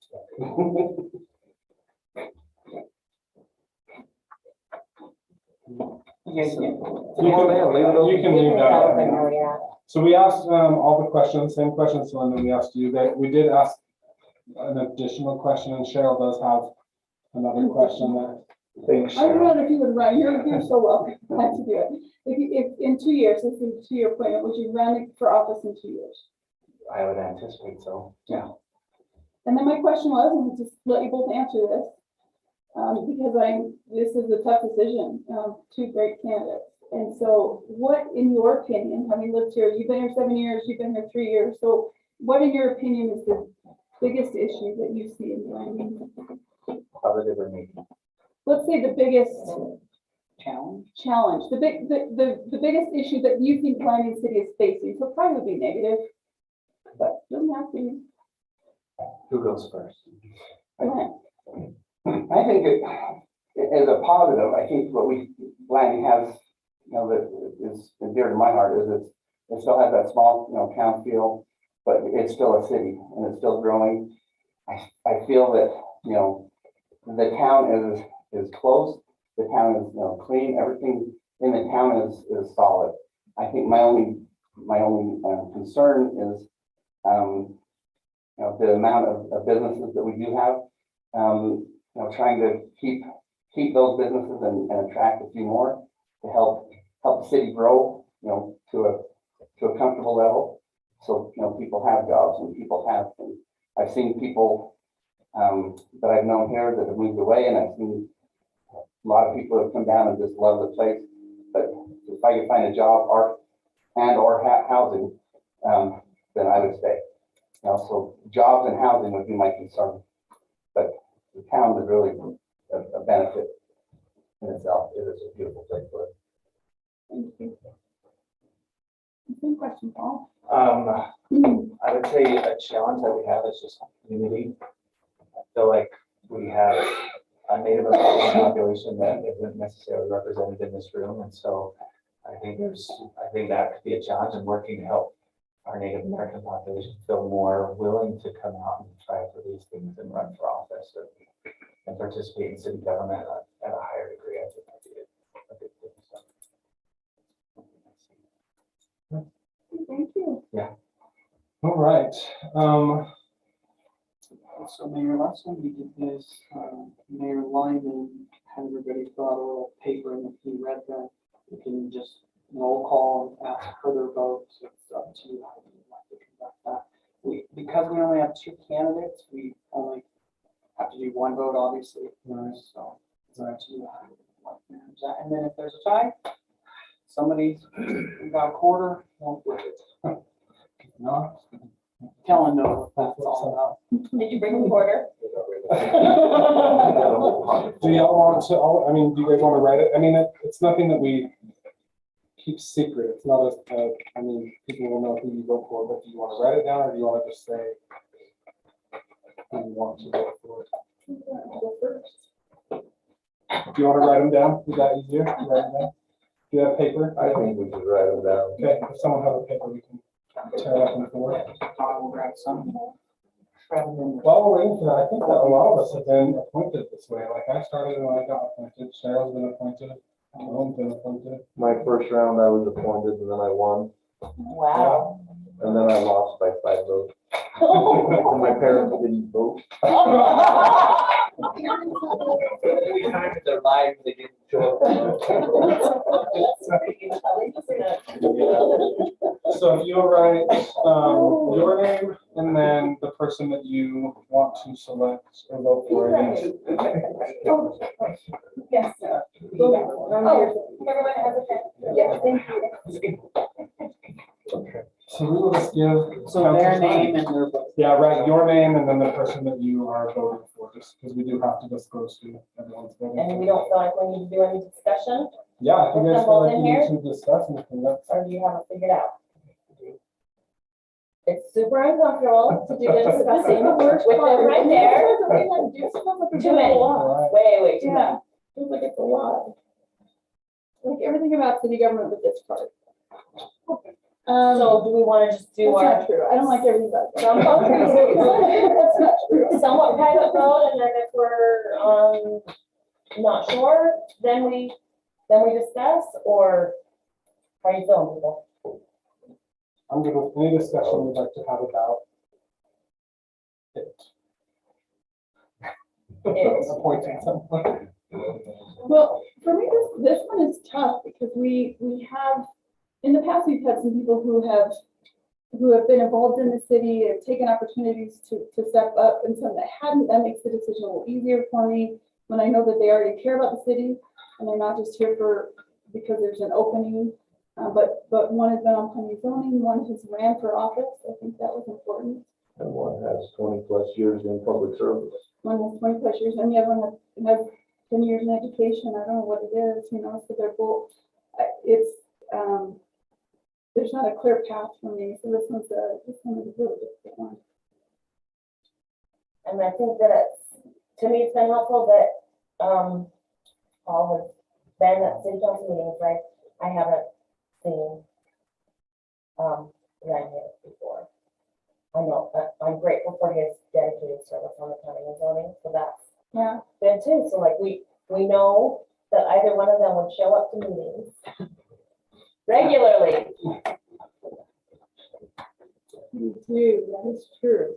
You can leave that. So we asked all the questions, same questions, Linda, we asked you. That we did ask an additional question, and Cheryl does have another question that. Thanks, I don't Cheryl. know if you would run, you're so welcome, glad to do it. If in 2 years, this is a 2-year appointment, would you run for office in 2 years? I would anticipate so, yeah. And then my question was, and just let you both answer this, because this is a tough decision, 2 great candidates. And so what, in your opinion, having lived here, you've been here 7 years, you've been here 3 years, so what in your opinion is the biggest issue that you see in Blanding? Other than me. Let's say the biggest Challenge. the biggest issue that you think Blanding City is facing, so probably be negative, but doesn't have to be. Who goes first? Go ahead. I think it as a positive, I think what Blanding has, that is dear to my heart is it still has that small, town feel, but it's still a city and it's still growing. I feel that, the town is close, the town is, clean, everything in the town is solid. I think my only concern is, the amount of businesses that we do have, trying to keep those businesses and attract a few more to help the city grow, to a comfortable level. So, people have jobs and people have things. I've seen people that I've known here that have moved away, and I've seen a lot of people have come down and just love the place. But if I could find a job or housing, then I would stay. So jobs and housing would be my concern. But the town is really a benefit in itself. It is a beautiful place to live. Thank you. Same question, Paul. I would say a challenge that we have is just community. I feel like we have a Native American population that isn't necessarily represented in this room, and so I think that could be a challenge in working to help our Native American population feel more willing to come out and try for these things and run for office and participate in city government at a higher degree. I think that'd be a good thing. Thank you. All right. So Mayor, last time we did this, Mayor Lyman had everybody fill out a little paper, and if he read that, you can just roll call and ask for their votes. It's up to you how you like to conduct that. Because we only have 2 candidates, we only have to do 1 vote, obviously. So it's up to you how you like to manage that. And then if there's a tie, somebody's got a quarter, won't flip it. No. Telling no, that's all about. Did you bring a quarter? Do y'all want to, I mean, do you guys want to write it? I mean, it's nothing that we keep secret. It's not I mean, people will know who you vote for, but do you want to write it down or do you want to just say who you want to vote for? Do you want to write them down? Is that easier? To write them down? Do you have paper? I think we should write them down. Okay, if someone has a paper, we can tear it up in four. Todd will grab some. Rather than. While we're waiting for that, I think that a lot of us have been appointed this way. Like I started when I got appointed, Cheryl's been appointed, Joan's been appointed. My first round, I was appointed and then I won, Wow. and then I lost by 5 votes. And my parents didn't vote. Every time that they're live, they didn't show up. So if you write your name and then the person that you want to select or vote for. I guess. Yes. Oh, everyone has a pen? Yeah, thank you. So we will just give. So their council name time. and their vote. Yeah, write your name and then the person that you are voting for, just because we do have to disclose who everyone's voting And we for. don't feel like we need to do any discussion, Yeah, if you guys Put them feel both like in you here? need to discuss anything, that's. or do you have it figured out? It's super uncomfortable to do the discussing with them right there. Too many, way too many. Feels like it's a lot. Like everything about city government with this part. So do we want to just do That's our not true. I don't like everything about that. somewhat That's not true. somewhat private vote, and then if we're not sure, then we discuss, or how are you feeling, people? I'm good with any discussion we'd like to have about it. Appointing someone. Well, for me, this one is tough because we have, in the past, we've had some people who have been involved in the city, have taken opportunities to step up, and some that hadn't. That makes the decision a little easier for me when I know that they already care about the city and they're not just here because there's an opening. But one has been on planning zoning, one has ran for office. I think that was important. And one has 20+ years in public service. One has 20+ years, and the other one has 10 years in education. I don't know what it is, so they're both, there's not a clear path for me, so this one is a really difficult one. And I think that to me, it's been helpful that Paul has been at city council meetings, right? I haven't seen Ryan here before. I know, I'm grateful for his dedicated service on the planning and zoning, so that's good too. So like we know that either one of them would show up to meetings regularly. Me too, that is true.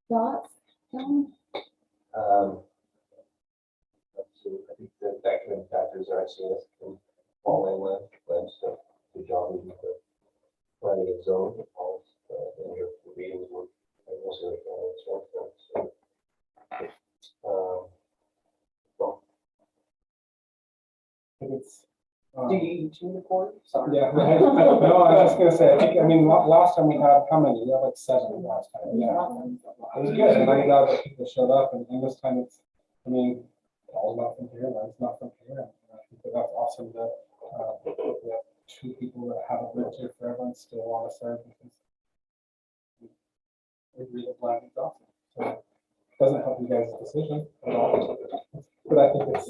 Thoughts? Let's see, I think the document factors are actually can fall in with stuff, the job with the planning and zone, all in your meetings work, and also it's work done, so. Well, I think it's. Do you chew the cord? Sorry. Yeah, no, I was just gonna say, I mean, last time we had, how many? We had like 7 last time, yeah. It was good, and I'm glad that people showed up, and this time it's, I mean, all not from here, it's not from here. And I think that that's awesome that we have 2 people that haven't lived here forever and still want to serve because we agree that land is awesome. So it doesn't help you guys' decision at all. But I think it's,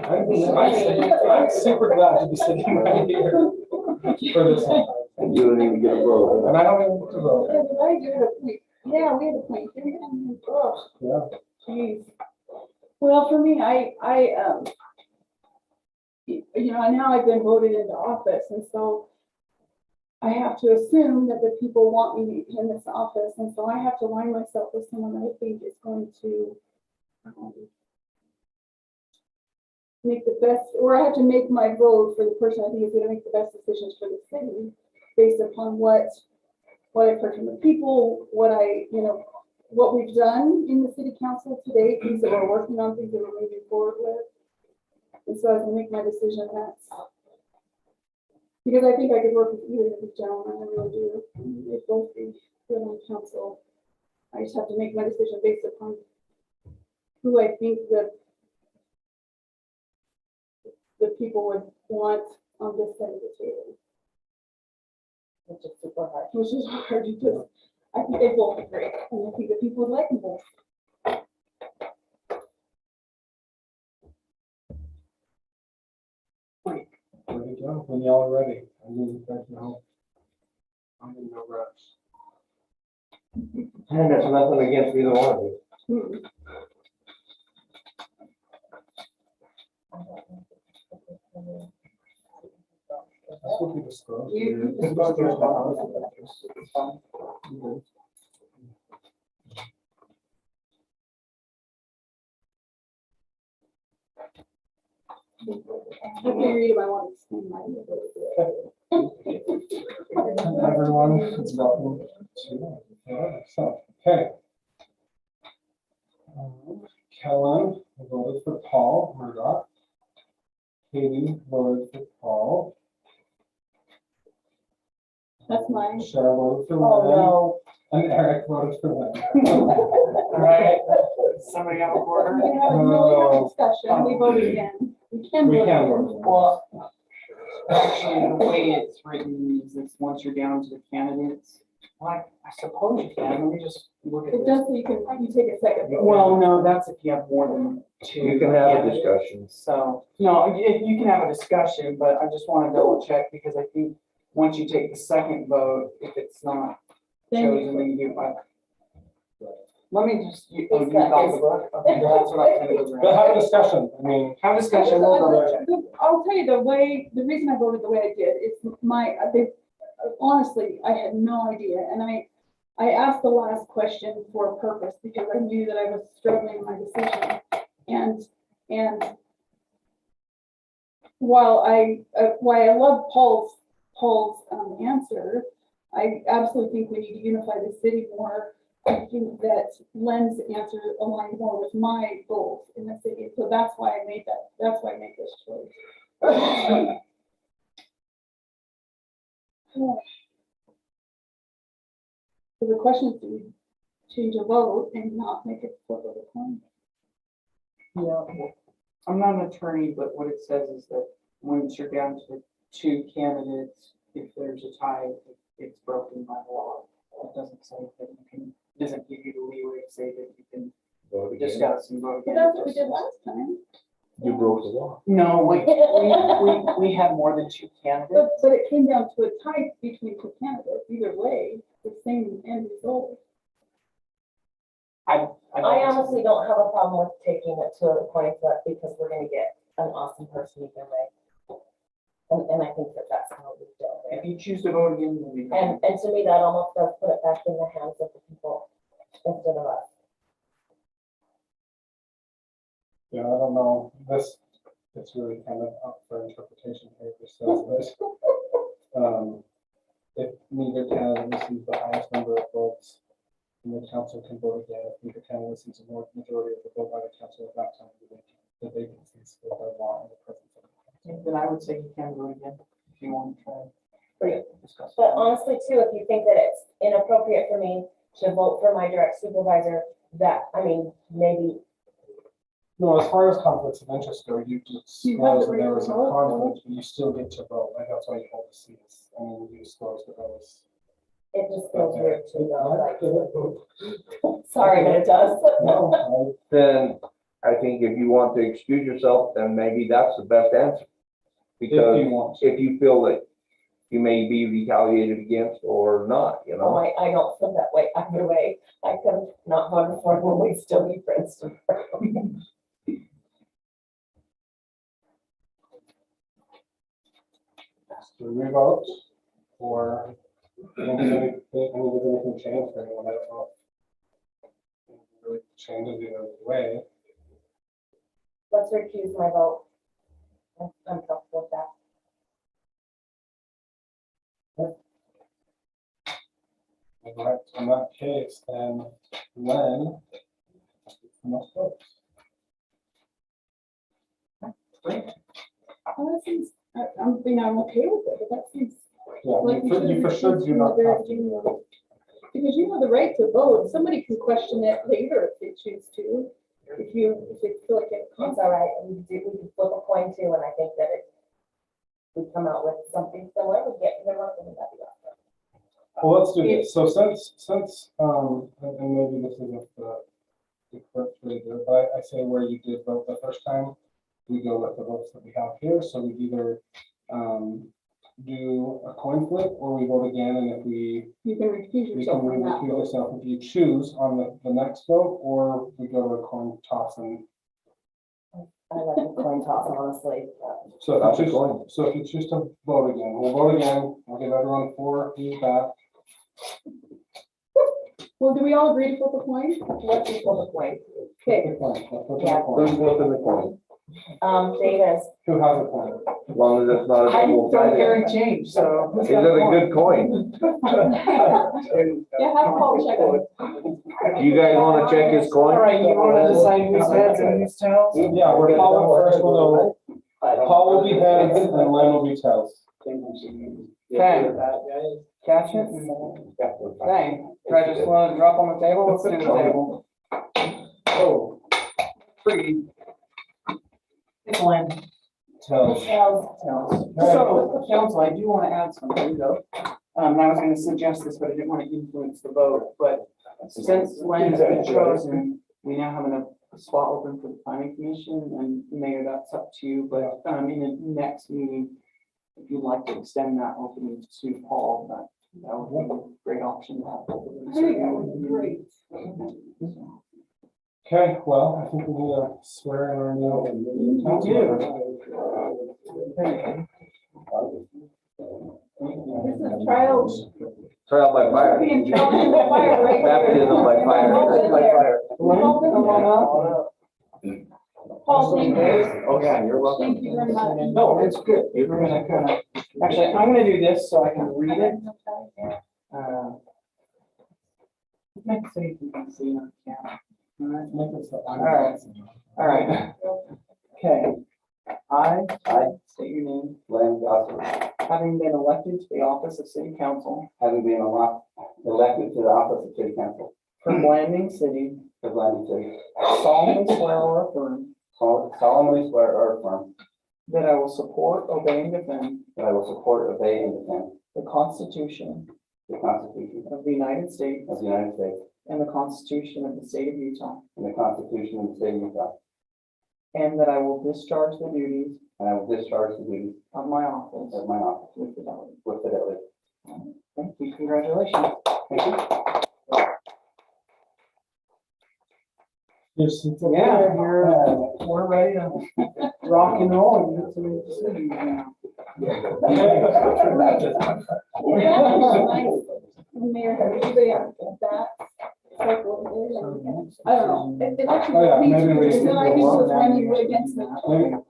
I'm super glad to be sitting right here for this one. And you don't even get a vote. And I don't even get to vote. I do have a point. Yeah, we have a point. Yeah. Jeez. Well, for me, I now I've been voted into office, and so I have to assume that the people want me in this office, and so I have to align myself with someone that I think is going to make the best, or I have to make my vote for the person I think is going to make the best decisions for the city based upon what I've heard from the people, what we've done in the city council today, things that we're working on, things that we're moving forward with. And so as I make my decision, Because I think I could work with either of these gentlemen, I really do. They'd both be good on council. I just have to make my decision based upon who I think that the people would want on this side of the table, Which is super hard. which is hard because I think they both are great, and I think the people would like them both. Ready to go, when y'all are ready. I mean, there's no, I'm in no rush. And there's nothing against either one of you. Hmm. That's what we discussed. You disclose your After you read them, I want to explain my Everyone is welcome to, so, okay. Kellen voted for Paul Murdoch. Katie voted for Paul. That's mine. Cheryl voted for Oh, Lynn, no. and Eric voted for Lynn. All right, somebody out of order? We can have a no discussion, we vote again. We can We vote can again. vote. Well, actually, the way it's written is it's once you're down to the candidates. Like, I suppose you can, let me just look at It this. does, so you can, you take a second. vote. Well, no, that's if you have more than two. You can have a candidates. discussion. So, no, you can have a discussion, but I just want to double check because I think once you take the second vote, if it's not Then you- chosen, then you do five. Let me just, you It's got not- the book? Okay, that's what I was gonna But go. have a discussion, I mean, Have a discussion, we'll double check. I'll tell you the reason I voted the way I did is honestly, I had no idea, and I asked the last question for a purpose, because I knew that I was struggling in my decision, and while I love Paul's answer, I absolutely think we need to unify the city more. I think that Len's answer aligned more with my goals in the city, so that's why I made this choice. So the question is, do we change a vote and not make it flip of the coin? Yeah, well, I'm not an attorney, but what it says is that once you're down to the two candidates, if there's a tie, it's broken by law. It doesn't say that you can, doesn't give you the leeway to say that you can Vote again. discuss and vote But again. that's what we did last time. You broke the law. No, we had more than two candidates. But it came down to a tie between two candidates, either way, the same end result. I honestly don't have a problem with taking it to a coin flip because we're gonna get an awesome person either way. And I think that that's how we do If it. you choose to vote again, then we. And to me, that almost does put it back in the hands of the people instead of us. yeah, I don't know, it's really kind of up for interpretation here, this says that. If neither candidate receives the highest number of votes, then the council can vote again. If neither candidate receives a majority of the vote by the council at that time, the vacancy is filled by law in the presence of the council. Then I would say you can vote again if you want to try. Discuss. But honestly too, if you think that it's inappropriate for me to vote for my direct supervisor, that, I mean, maybe, No, as far as conflicts of interest go, you disclose You have to that there was a vote, conflict, but you still get to vote, like, that's why you hold the seats. I mean, you disclose that that was. it just feels weird to know, like, sorry, but it does. No, Then I think if you want to excuse yourself, then maybe that's the best answer. If Because you want to. if you feel that you may be retaliated against or not, you Oh, know. I don't feel that way either way. I could not vote for him when we still be friends. Do we vote? Or, I mean, does anything change for anyone? I don't know. It really changes either way. Let's recuse my vote. I'm comfortable with that. All right, in that case, then Len. Must vote. Oh, that seems I'm okay with it, but that seems Yeah, like you for sure do not have to. because you have the right to vote. Somebody can question it later if they choose to. If they feel like it. It's all right, we could flip a coin too, and I think that if we come out with something similar, we get the one, that'd be awesome. Well, let's do this. So since, and maybe this isn't the correct way to do it, but I say where you did vote the first time, we go with the votes that we have here. So we either, do a coin flip or we vote again, and if You can recuse we yourself can from that. recuse vote. yourself if you choose on the next vote, or we go to a coin toss and. I like the coin toss, honestly. So Toss a if you coin. choose, so if you choose to vote again, we'll vote again. We'll give everyone 4 feedback. Well, do we all agree to flip a coin? Let's just flip a coin. Okay. Flip the coin. Let's flip the Yeah. coin. Who's flipping the coin? Davis. Who has a coin? As long as it's not a double sided. change, so. Is it a good coin? Yeah, have Paul check it. Do you guys wanna check his coin? All right, you wanna decide who's heads and who's tails? Yeah, we're Paul first. We'll go. Paul will be heads and Len will be tails. Okay. Catch it? Okay, do I just want to drop on the table? Let's do the table. Oh, Pretty. It's Lynn. tails. So, council, I do want to add something though. I was going to suggest this, but I didn't want to influence the vote, but since Lynn has been chosen, we now have a spot open for the planning commission, and Mayor, that's up to you, but, in the next meeting, if you'd like to extend that opening to Paul, that would be a great option to have. I think that would be great. Okay, well, I think we need to swear in our new council members. This is trials. Trial by fire. Being trial by fire, right? Baptism by fire. Paul, thank you. Oh, yeah, you're welcome. Thank you very much. No, it's good. You're gonna kind of, actually, I'm gonna do this so I can read it. Next, so you can see on camera. All right. Okay. I state your name, Len Gossett, having been elected to the office of city council having been elected to the office of city council for Blanding City, of Atlantic City, solemnly swear or affirm solemnly swear or affirm that I will support, obey, and defend that I will support, obey, and defend the Constitution the Constitution of the United States of the United States and the Constitution of the state of Utah, and the Constitution of the state of Utah, and that I will discharge the duties and I will discharge the duties of my office of my office with fidelity. with fidelity. Thank you. Congratulations. Thank you. Yes, it's Yeah, we're ready to rock and roll and get to the decision now. Mayor, have anybody on that? I don't know. It actually, Oh, yeah, maybe we- then I think it was when he would against me.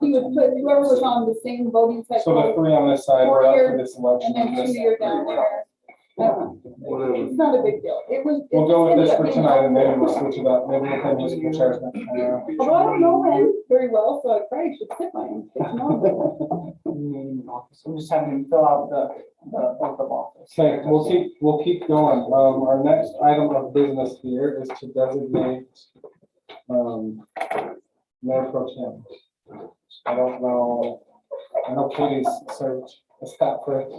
He would put whoever was on the same voting So the cycle, 3 on this side, we're up for this election. and then 2 years down there. Whatever. It's not a big deal. It was. We'll go with this for it tonight and maybe we'll switch it up. Maybe we'll play musical chairs next time. Although I don't know him very well, so I probably should tip my own. I'm just having him fill out the oath of office. Okay, we'll keep going. Our next item of business here is to designate, Mayor Pro Tem. I don't know, I know Katie's served as that for a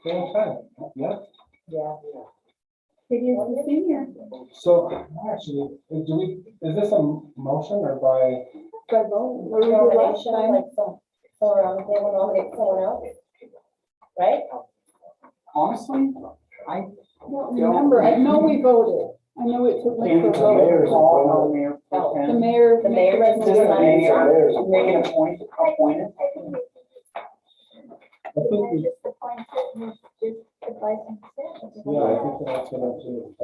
long time, yeah? Yeah. It is the senior. So, actually, is this a motion or by, By vote. What do we do last Nomination, time? like someone around the table nominate someone else, right? Honestly, I don't remember. I know we voted. I know it took like think the the mayor's vote. all the mayor. The mayor. The mayor makes doesn't the decide. Make an appointed. I think we, Just appoint it and just advise and consent. yeah, I think that's what I think.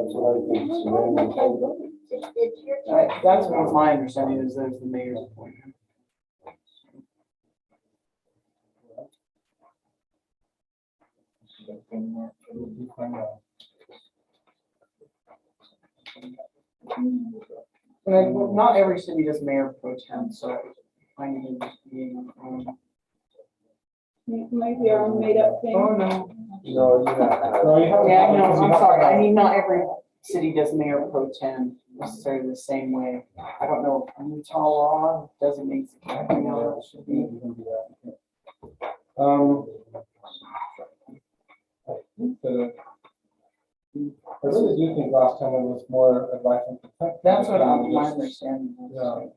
It's your choice. That's what my understanding is, there's the mayor's appointment. And not every city does mayor pro tem, so I need to be, Maybe our own made-up thing. Oh, no. No, you have to. No, you haven't. Yeah, no, because you I'm have- sorry. I mean, not every city does mayor pro tem necessarily the same way. I don't know if Utah law designates exactly how it should be. You can do that. I think that I really do think last time it was more advice and consent. That's what than my just- understanding is. Yeah.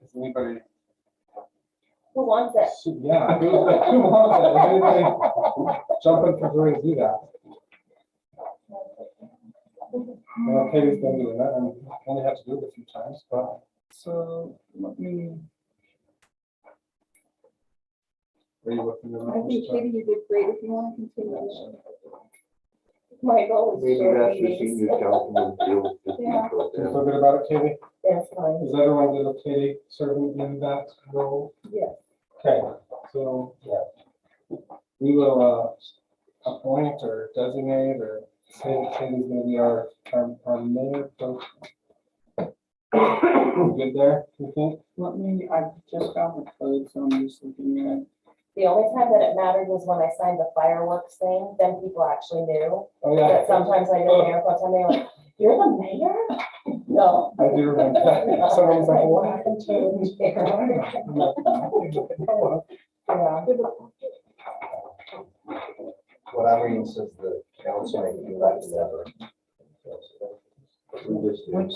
Is anybody? Who wants it? Yeah. Who wants it? Is anybody jumping for joy to do that? Well, Katie's been doing that, and only had to do it a few times, but. So let me, Are you looking at? I think Katie, you did great if you want to continue. My goal is Maybe short that's the meetings. senior councilman deal. Yeah. Do you feel good about it, Katie? That's fine. Is everyone good with Katie serving in that role? Yes. Okay, so, yeah. We will, appoint or designate or say that Katie's gonna be our mayor. So good there, you think? let me, I just found the code, so I'm just looking at it. The only time that it mattered was when I signed the fireworks thing, then people actually knew. Oh, yeah. But sometimes I did mayor pro tem, they were like, you're the mayor? No. I do remember that. Someone was like, what happened to? Yeah. What I'm reading says the council may do that never. We just did. Which,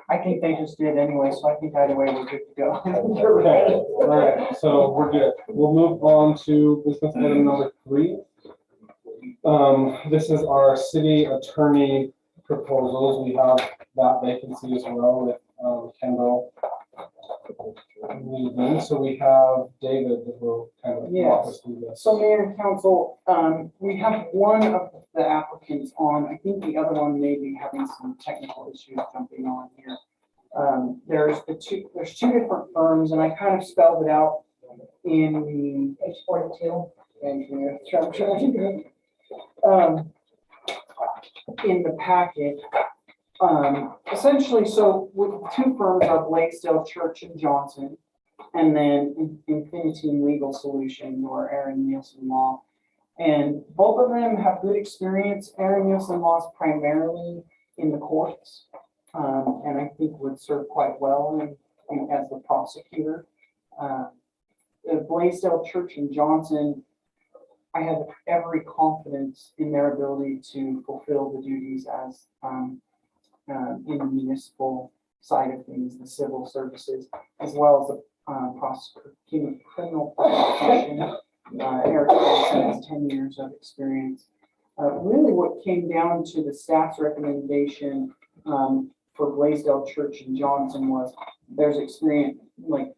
I think they just did anyway, so I think either way we're good to go. Okay, all right, so we're good. We'll move on to business item number 3. This is our city attorney proposals. We have that vacancy as well with Kendall leaving. So we have David that will kind of walk us through this. So Mayor and Council, we have one of the applicants on, I think the other one may be having some technical issues jumping on here. There's two different firms, and I kind of spelled it out in Page 42. in the packet. Essentially, so with two firms are Blaisdell Church and Johnson, and then Infinity Legal Solution or Aaron Nielsen Law. And both of them have good experience. Aaron Nielsen Law is primarily in the courts, and I think would serve quite well as the prosecutor. The Blaisdell Church and Johnson, I have every confidence in their ability to fulfill the duties as in the municipal side of things, the civil services, as well as the criminal prosecution. Eric Johnson has 10 years of experience. Really what came down to the staff's recommendation for Blaisdell Church and Johnson was there's experience, like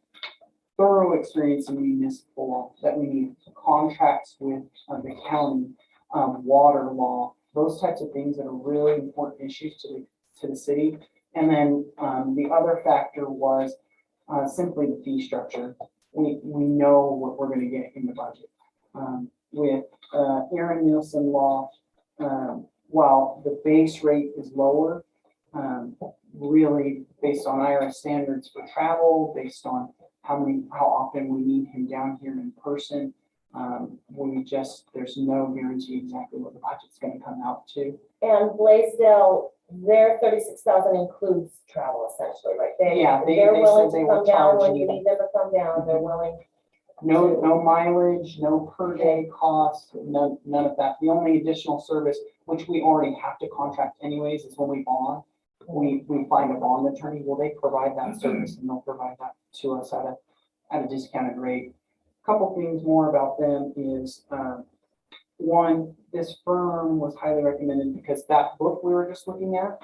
thorough experience in municipal law, that we need contracts with the county, water law, those types of things that are really important issues to the city. And then the other factor was simply the fee structure. We know what we're going to get in the budget. With Aaron Nielsen Law, while the base rate is lower, really based on IRS standards for travel, based on how often we need him down here in person, there's no guarantee exactly what the budget's going to come out to. And Blaisdell, their 36,000 includes travel essentially, right? They're they willing said they to will come down when charge you you. need them to come down. They're willing. No mileage, no per day cost, none of that. The only additional service, which we already have to contract anyways, is when we bond. We find a bond attorney. Well, they provide that service and they'll provide that to us at a discounted rate. Couple things more about them is, one, this firm was highly recommended because that book we were just looking at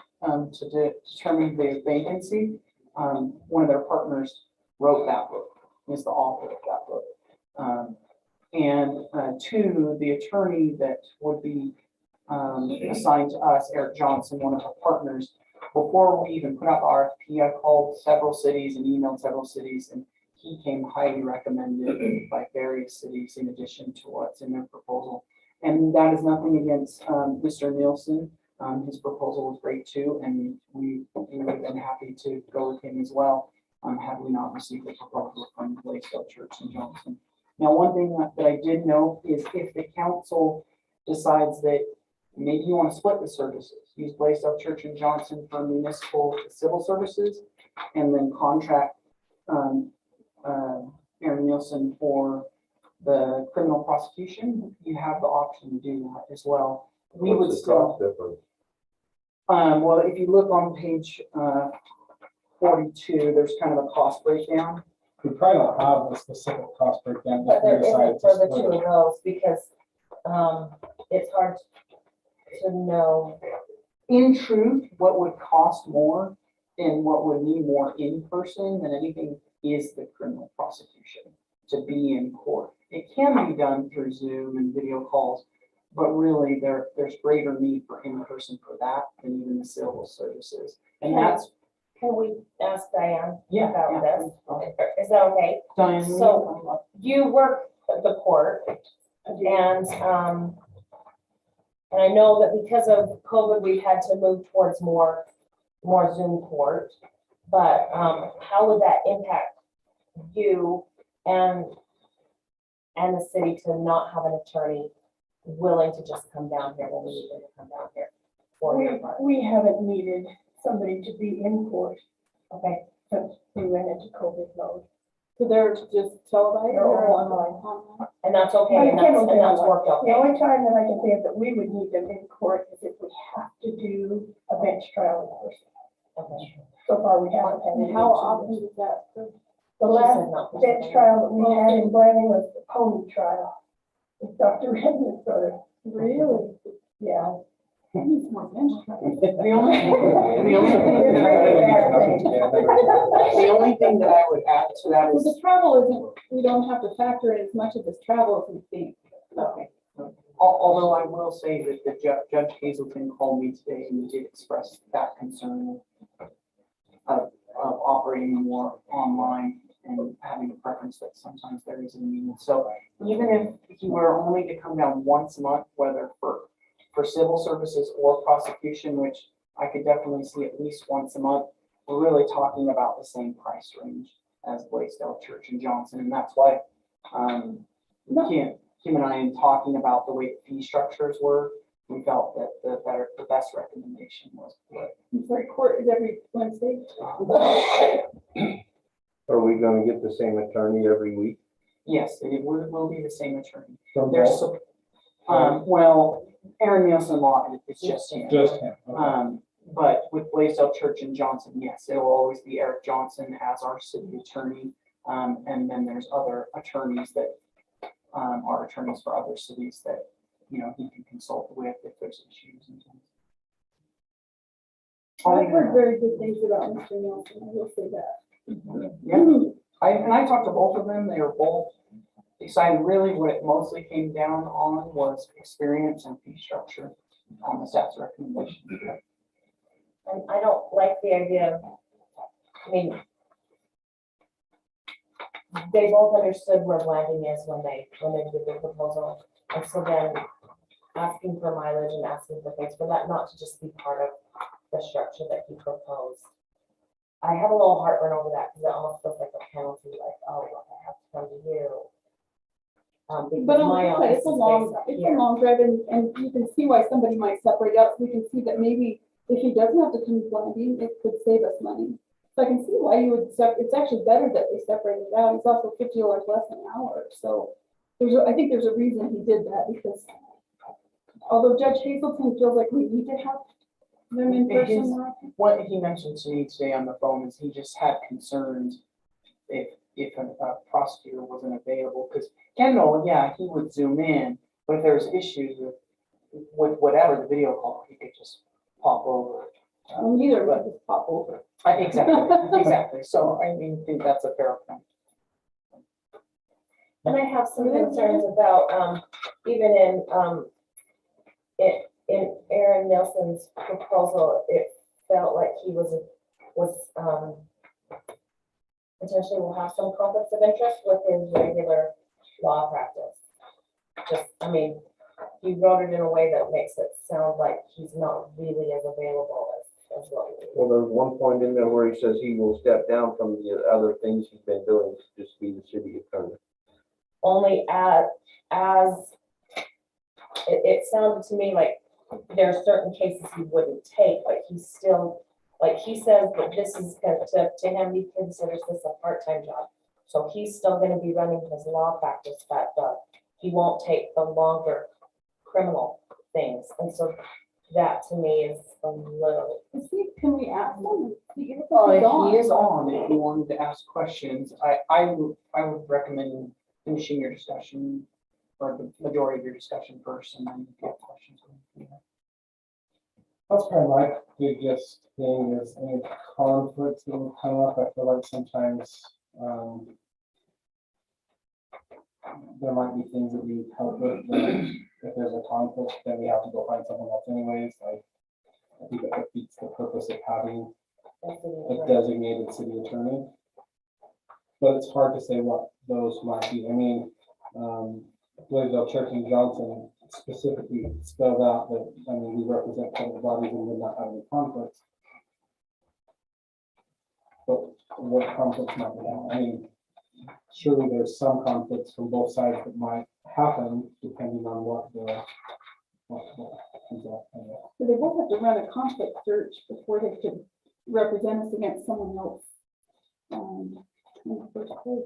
to determine the vacancy, one of their partners wrote that book, is the author of that book. And two, the attorney that would be assigned to us, Eric Johnson, one of our partners, before we even put out the RFP, I called several cities and emailed several cities, and he came highly recommended by various cities in addition to what's in their proposal. And that is nothing against Mr. Nielsen. His proposal was great too, and we would have been happy to go with him as well, had we not received the proposal from Blaisdell Church and Johnson. Now, one thing that I did know is if the council decides that maybe you want to split the services, use Blaisdell Church and Johnson for municipal civil services, and then contract Aaron Nielsen for the criminal prosecution, you have the option to do that as well. We would What's the still, cost difference? well, if you look on page 42, there's kind of a cost breakdown. We probably don't have the specific cost breakdown. But if we there decided isn't to for the split two it. of those, because, it's hard to know. In truth, what would cost more and what would need more in person than anything is the criminal prosecution to be in court. It can be done through Zoom and video calls, but really there's greater need for in person for that than even the civil services. And that's, Can we ask Diane yeah, about yeah. this? Is that okay? Diane, So- You work at the court, and I know that because of COVID, we've had to move towards more Zoom court. But how would that impact you and the city to not have an attorney willing to just come down here when we need them to come down here for your part? We haven't needed somebody to be in court Okay, since we went into COVID mode. So they're just televised or online? and that's okay, and that's worked The okay. only time that I can think of that we would need them in court is if we have to do a bench trial in person. Okay. So far, we haven't had And any. how often is that? The She last said not. bench trial that we had in Brandon was the pony trial with Dr. Redmond's brother. Really? Yeah. That needs more bench trial. The only thing that I would add to that Well, is, the travel isn't, we don't have to factor in as much of this travel as we think. okay. Although I will say that the Judge Hazelton called me today and did express that concern of operating more online and having a preference that sometimes there is a need. So even if you were only to come down once a month, whether for civil services or prosecution, which I could definitely see at least once a month, we're really talking about the same price range as Blaisdell Church and Johnson. And that's why Kim and I, in talking about the way the fee structures were, we felt that the best recommendation was split. Sorry, court is every Wednesday. Are we gonna get the same attorney every week? Yes, it will be the same attorney. From There's both? some, well, Aaron Nielsen Law, it's just him. Just him. Okay. But with Blaisdell Church and Johnson, yes, it will always be Eric Johnson as our city attorney. And then there's other attorneys that are attorneys for other cities that, you know, he can consult with if there's issues and things. I've heard very good things about Mr. Nelson, I will say that. Yeah, I talked to both of them. They were both excited. Really, what it mostly came down on was experience and fee structure on the staff's recommendation. And I don't like the idea of, I mean, they both understood where landing is when they did the proposal. And so then asking for mileage and asking for things for that, not to just be part of the structure that he proposed. I have a little heartburn over that because it almost feels like a penalty, like, oh, well, I have to come to you. Because But my on, but office office it's a is long, based up it's a here. long drive and you can see why somebody might separate out. We can see that maybe if he doesn't have to come to Landing, it could save us money. So I can see why you would it's actually better that they separate it out. It's also $50 less an hour. So I think there's a reason he did that because although Judge Hazelton feels like we need to have them in person more often. What he mentioned to me today on the phone is he just had concerns if a prosecutor wasn't available, because Kendall, yeah, he would zoom in, but if there's issues with whatever the video call, he could just pop over. Neither of us just pop over. Exactly. So I think that's a fair point. And I have some concerns about, even in Aaron Nelson's proposal, it felt like he was potentially will have some conflicts of interest with his regular law practice. Just, I mean, he wrote it in a way that makes it sound like he's not really as available as what we. Well, there's one point in there where he says he will step down from the other things he's been doing to just be the city attorney. Only it sounded to me like there are certain cases he wouldn't take, but he's still, like he says that this is to him, he considers this a part-time job. So he's still gonna be running his law practice, but he won't take the longer criminal things. And so that to me is a little. Can we ask him? He If he is on, if you wanted to ask questions, I would recommend finishing your discussion or the majority of your discussion first and then get questions. That's probably my biggest thing is any conflicts that will come up. I feel like sometimes, there might be things that we need help with, but if there's a conflict, then we have to go find someone else anyways. Like, I think that defeats the purpose of having a designated city attorney. But it's hard to say what those might be. I mean, Blaisdell Church and Johnson specifically spelled out that, I mean, we represent public bodies and would not have any conflicts. But what conflicts might we have? I mean, surely there's some conflicts from both sides that might happen depending on what comes up. So they both have to run a conflict search before they could represent us against someone else. In the first place.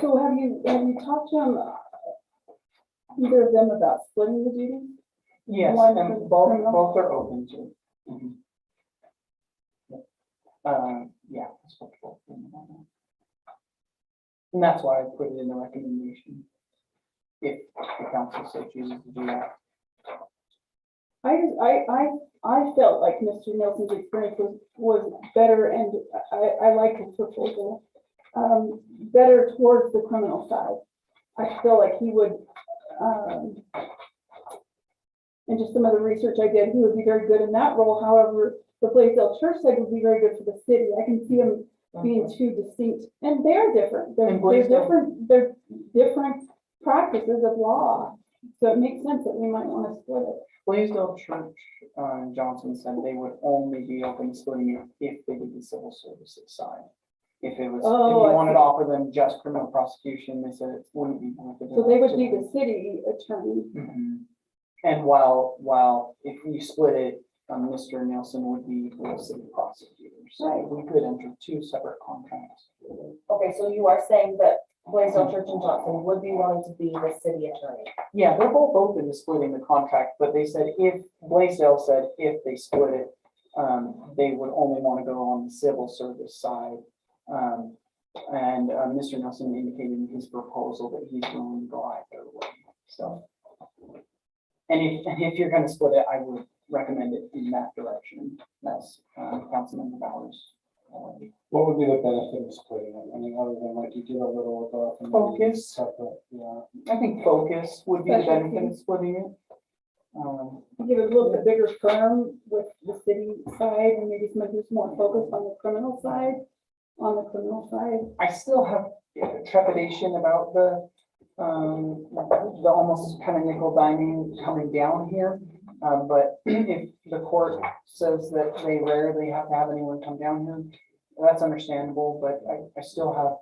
So have you talked to them, either of them, about splitting the duties? Yes, One for and the both criminal? are open to it. Yeah. that's what both of them are. And that's why I put it in the recommendation. If the council so chooses to do that. I felt like Mr. Nelson's experience was better, and I like his proposal. Better towards the criminal side. I feel like he would, and just some of the research I did, he would be very good in that role. However, the Blaisdell Church side would be very good for the city. I can see them being two distinct, and they're different. They're different practices of law. So it makes sense that we might want to split it. Blaisdell Church, Johnson said they would only be open to splitting it if they did the civil services side. If it was, if you wanted to offer them just criminal prosecution, they said it wouldn't be. So they would be the city attorney. Mhm. And while if you split it, Mr. Nelson would be the city prosecutor. So we could enter two separate contracts. Okay, so you are saying that Blaisdell Church and Johnson would be willing to be the city attorney? Yeah, they're both open to splitting the contract, but they said if, Blaisdell said if they split it, they would only want to go on the civil service side. And Mr. Nelson indicated in his proposal that he's willing to go either way. So, and if you're going to split it, I would recommend it in that direction. That's Councilmember Bowers. What would be the benefit of splitting it? I mean, other than like you get a little of a Focus. separate, yeah. I think focus would be the benefit of splitting it. Give it a little bit bigger firm with the city side, and maybe somebody who's more focused on the criminal side. I still have trepidation about the almost kind of nickel diming coming down here. But if the court says that they rarely have to have anyone come down here, that's understandable, but I still have.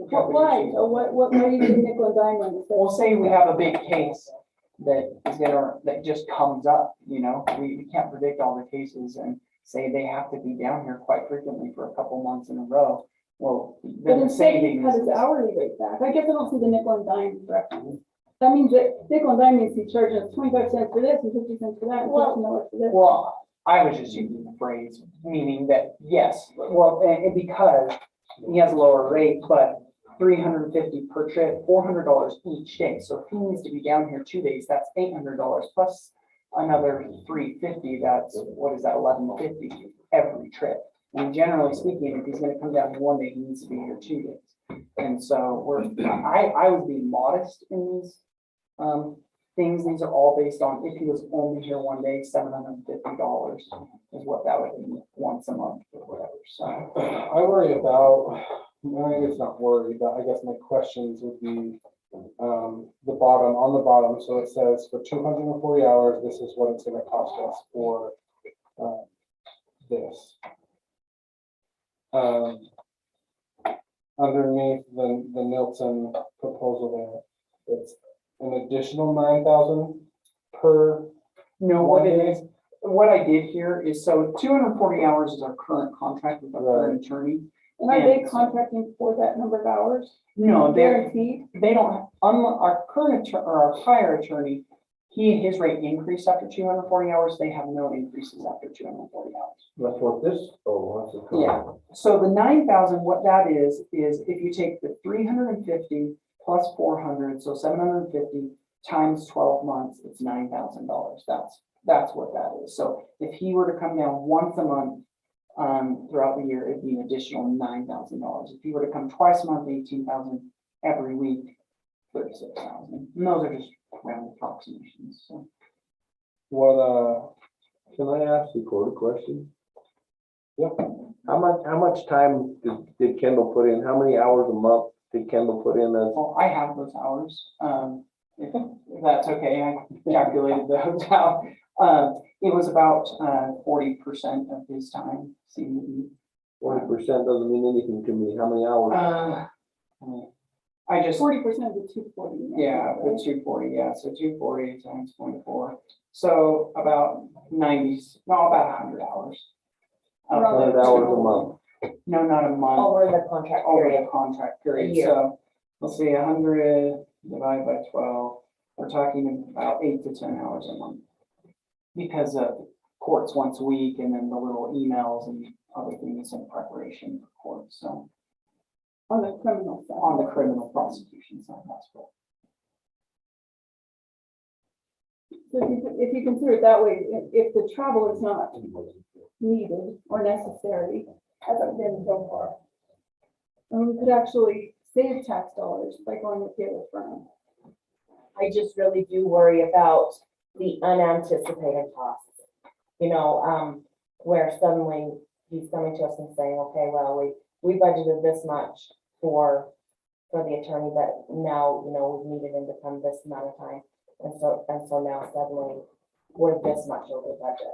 Why? What are you doing nickel and diming? We'll say we have a big case that just comes up, you know, we can't predict all the cases and say they have to be down here quite frequently for a couple months in a row. Well, then the savings. Cut his hourly rate back. I guess I don't see the nickel and dime reference. That means that nickel and dime means he's charging us 25 cents for this and 50 cents for that and $15 for this. Well, I was just using the phrase, meaning that, yes, well, and because he has a lower rate, but $350 per trip, $400 each day. So if he needs to be down here 2 days, that's $800 plus another $350. That's, what is that, $1,150 every trip. And generally speaking, if he's going to come down here 1 day, he needs to be here 2 days. And so I would be modest in these things. These are all based on if he was only here 1 day, $750 is what that would be once a month or whatever. So I worry about, I guess not worry, but I guess my questions would be, the bottom, on the bottom, so it says for 240 hours, this is what it's gonna cost us for, this. Underneath the Nilton proposal there, it's an additional 9,000 per. No, what it is, what I did here is, so 240 hours is our current contract with our current attorney. And are they contracting for that number of hours? No, Guaranteed? they don't, our current attorney, or our prior attorney, his rate increased after 240 hours, they have no increases after 240 hours. That's what this, what's it called? Yeah, so the 9,000, what that is if you take the 350 plus 400, so 750 times 12 months, it's $9,000. That's what that is. So if he were to come down once a month, throughout the year, it'd be an additional $9,000. If he were to come twice a month, 18,000, every week, 36,000. And those are just round approximations, so. What, Can I ask the court a question? Yep. How much time did Kendall put in? How many hours a month did Kendall put in as? Well, I have those hours, if that's okay, I calculated those out. It was about 40% of his time, seemed to be. 40% doesn't mean anything to me. How many hours? I just, 40% of the 240. yeah, with 240, yeah, so 240 times 0.4. So about 100 hours. Around 100 hours a month. No, not a month. Over the contract Over period. the contract period, A year. so let's see, 100 divided by 12, we're talking about 8 to 10 hours a month. Because of courts once a week and then the little emails and other things in preparation for court, so On the criminal side. on the criminal prosecution side, that's what. So if you consider it that way, if the travel is not needed or necessary, as I've been so far, then we could actually save tax dollars by going with the other firm. I just really do worry about the unanticipated costs. You know, where suddenly he's coming to us and saying, okay, well, we budgeted this much for the attorney, but now, you know, we needed him to come this amount of time. And so now suddenly we're this much over budget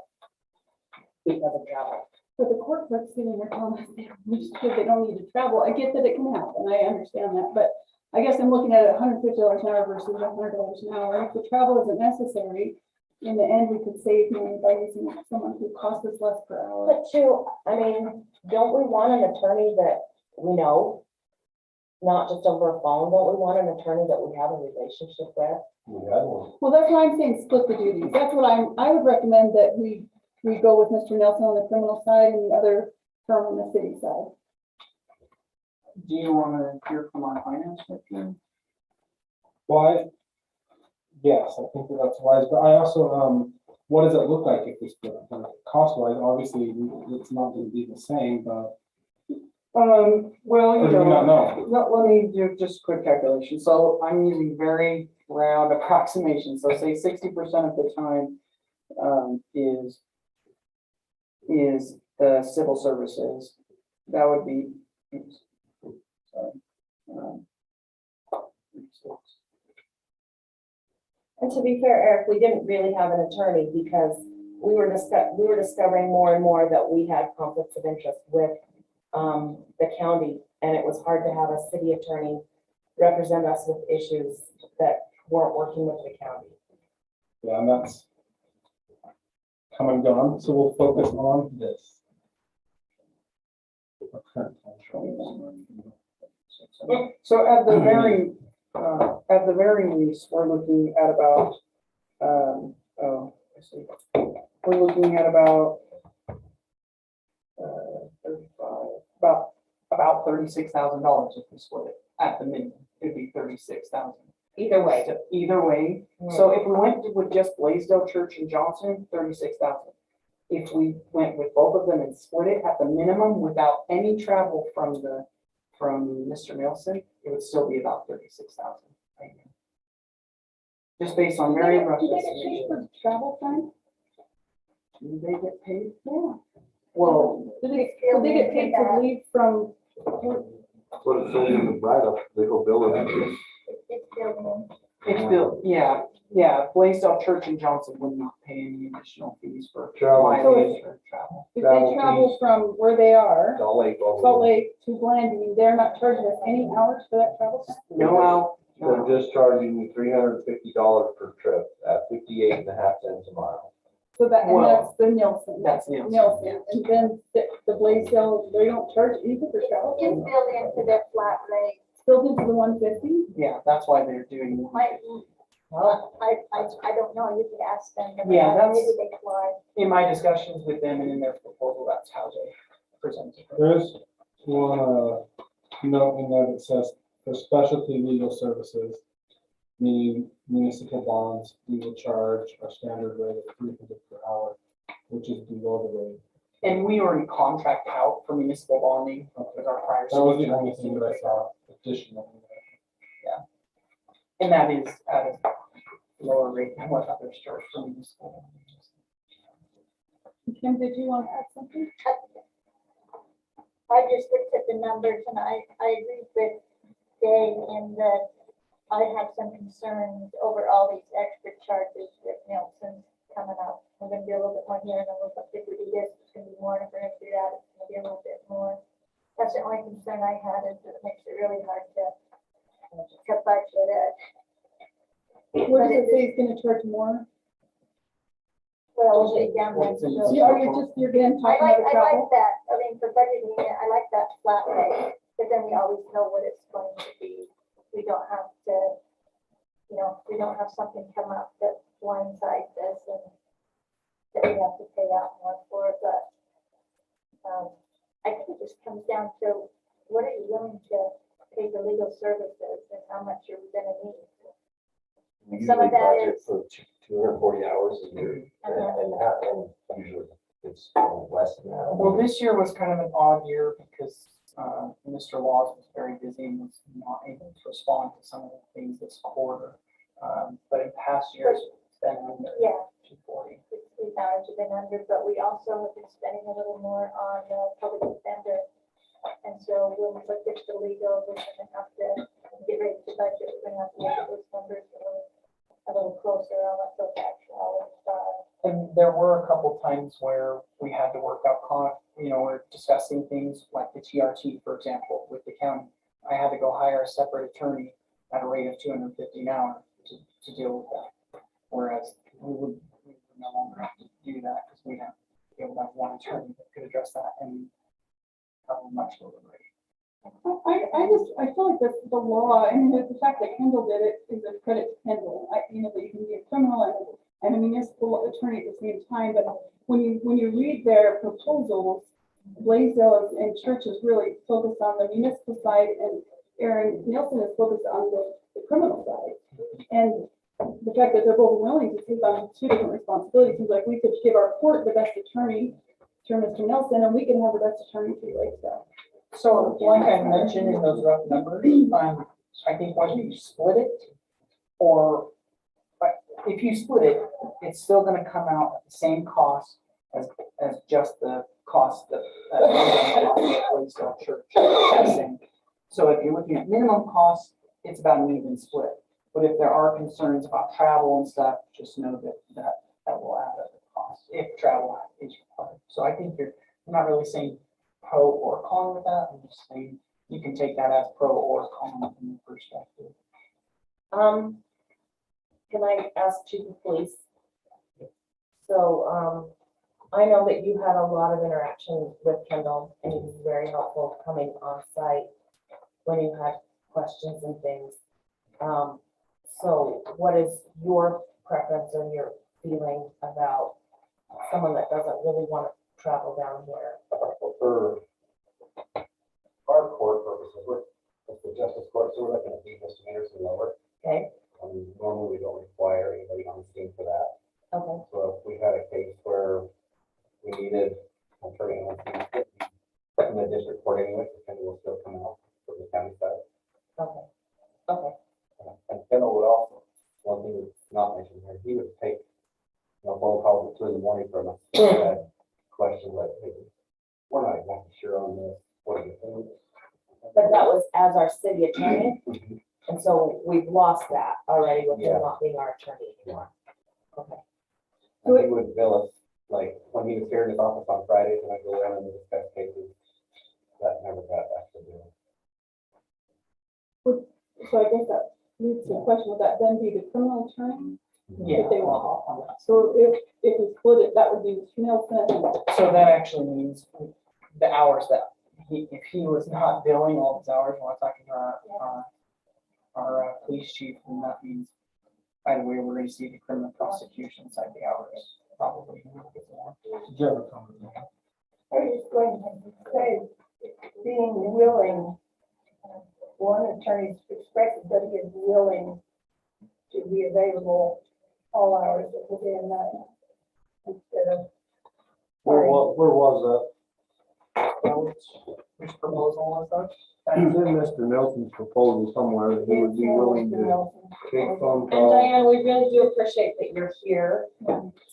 because of travel. But the court clerk's sitting there telling us they don't need to travel. I get that it can happen. I understand that, but I guess I'm looking at $150 an hour versus $100 an hour. And if the travel isn't necessary, in the end, we could save money by using someone who costs us less per hour. But too, I mean, don't we want an attorney that we know? Not just over a phone, don't we want an attorney that we have a relationship with? We had one. Well, that's why I'm saying split the duties. That's what I would recommend that we go with Mr. Nelson on the criminal side and the other firm on the city side. Do you want to hear from our finance team? why? Yes, I think that's wise, but I also, what does it look like if we split it? Cost wise, obviously, it's not gonna be the same, but. Well, Or you do we not know? let me do just a quick calculation. So I'm using very round approximation. So say 60% of the time is the civil services. That would be, oops, sorry. And to be fair, Eric, we didn't really have an attorney because we were discovering more and more that we had conflicts of interest with the county, and it was hard to have a city attorney represent us with issues that weren't working with the county. Yeah, and that's come and gone, so we'll focus on this. So at the very least, we're looking at about, I see. We're looking at about 35, about $36,000 if we split it at the minimum. It'd be 36,000. Either way. So either way. So if we went with just Blaisdell Church and Johnson, 36,000. If we went with both of them and split it at the minimum without any travel from Mr. Nelson, it would still be about 36,000. Just based on very rough Do they get paid estimations. for travel time? Do they get paid? Yeah. Well, Do they get paid to leave from? What it says in the write-up, they go bill it. It's building. It's built, yeah, Blaisdell Church in Johnson would not pay any additional fees for Travel. mileage or travel. If Travel they travel fees. from where they are, Salt Lake. Salt Lake to Blanding, they're not charging us any hours for that travel time? No out. They're just charging you $350 per trip at 58.5 cents a mile. So that, and Well, that's the Nielsen. that's Nielsen. Nielsen, and then the Blaisdell, they don't charge anything for travel? It's built into their flat rate. Built into the 150? Yeah, that's why they're doing. Might, I don't know, you could ask them. but Yeah, that's- Maybe they fly. In my discussions with them and in their proposal, that's how they presented it. There is one, note in there that says for specialty legal services, meaning municipal bonds, we will charge a standard rate of 300 per hour, which is below the rate. And we already contract out for municipal bonding with our prior. That was city the only attorney. thing that I saw additional. And that is at a lower rate than what others charge for municipal. Kim, did you want to add something? I just looked at the numbers and I agree with Dave in that I have some concerns over all these extra charges with Nielsen coming up. We're gonna do a little bit more here and then we'll, if we do this, it's gonna be more, and if we're gonna do that, it's gonna be a little bit more. That's the only concern I had, is that it makes it really hard to budget it. What does it say it's gonna charge more? Well, we'll get down there. What's in so- the- Yeah, are you just, you're getting I talking about like travel? that, I mean, for budgeting, I like that flat rate, but then we always know what it's going to be. We don't have to, we don't have something come up that blindsides us and that we have to pay out more for, but I think it just comes down to, what are you willing to pay for legal services and how much you're gonna need? We Some usually of that budget is- for 240 hours a year, and usually it's less than that. Well, this year was kind of an odd year because Mr. Laws was very busy and was not able to respond to some of the things this quarter. But in past years, it's been under Yeah. 240. We've been under, but we also have been spending a little more on public defender. And so when we look at the legal, we're gonna have to get ready to budget, we're gonna have to look at those numbers a little closer on what those actual are. And there were a couple times where we had to work out, we're discussing things like the TRT, for example, with the county. I had to go hire a separate attorney at a rate of $250 an hour to deal with that. Whereas we would no longer have to do that because we'd have to be able to have one attorney that could address that and have a much lower rate. I feel like the law, and the fact that Kendall did it is a credit to Kendall. That you can be a criminal and a municipal attorney at the same time, but when you read their proposals, Blaisdell and Church is really focused on the municipal side, and Aaron Nielsen is focused on the criminal side. And the fact that they're both willing to take on two different responsibilities, seems like we could give our court the best attorney to Mr. Nelson, and we can have the best attorney to Blaisdell. So like I mentioned in those rough numbers, I think whether you split it or, but if you split it, it's still gonna come out at the same cost as just the cost that Blaisdell Church has. So if you're looking at minimum cost, it's about an even split. But if there are concerns about travel and stuff, just know that will add up the cost if travel is required. So I think I'm not really saying pro or con with that. I'm just saying you can take that as pro or con from your perspective. Can I ask Chief of Police? So, I know that you had a lot of interaction with Kendall, and he was very helpful coming on site when you had questions and things. So what is your preference or your feeling about someone that doesn't really want to travel down here? For our court purposes, with the justice court, so we're looking at these misdemeanors and lower. Okay, Normally, we don't require anybody on the scene for that. okay, So if we had a case where we needed an attorney on the scene, in the district court anyway, the Kendall will still come out for the county side. okay, okay. And Kendall would also, one thing that's not mentioned here, he would take, phone calls at 2 a.m. from us. He had questions like, hey, we're not exactly sure on this, what do you think? But that was as our city attorney, and so we've lost that already with Yeah. him not being our attorney anymore. Okay. And he would bill us, like, when he was here in his office on Fridays, and I go around and discuss cases, that never got back to him. So I guess that leads to a question, would that then be the criminal attorney? Yeah. If they want. So if we split it, that would be Nelson. So that actually means the hours that if he was not billing all his hours, while talking to our police chief, then that means, by the way, we're gonna see the criminal prosecution side of the hours, probably a little bit more. Did you have a comment? I was just going to say, being willing, one attorney expressed that he is willing to be available all hours within that instead of. Where was Which proposal was that? that? It's in Mr. Nelson's proposal somewhere that he would be willing to take phone And calls. Diane, we really do appreciate that you're here,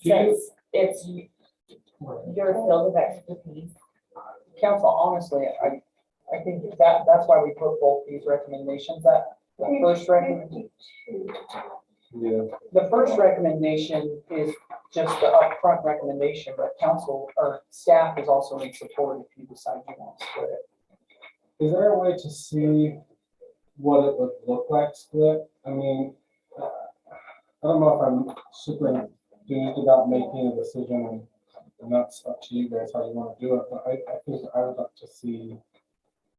since it's your field of expertise. Council, honestly, I think that's why we put both these recommendations, that the first recommendation. Yeah. The first recommendation is just the upfront recommendation, but council or staff is also in support if you decide you want to split it. Is there a way to see what it would look like split? I mean, I don't know if I'm super enthused about making a decision, and that's up to you guys how you want to do it, but I think I would like to see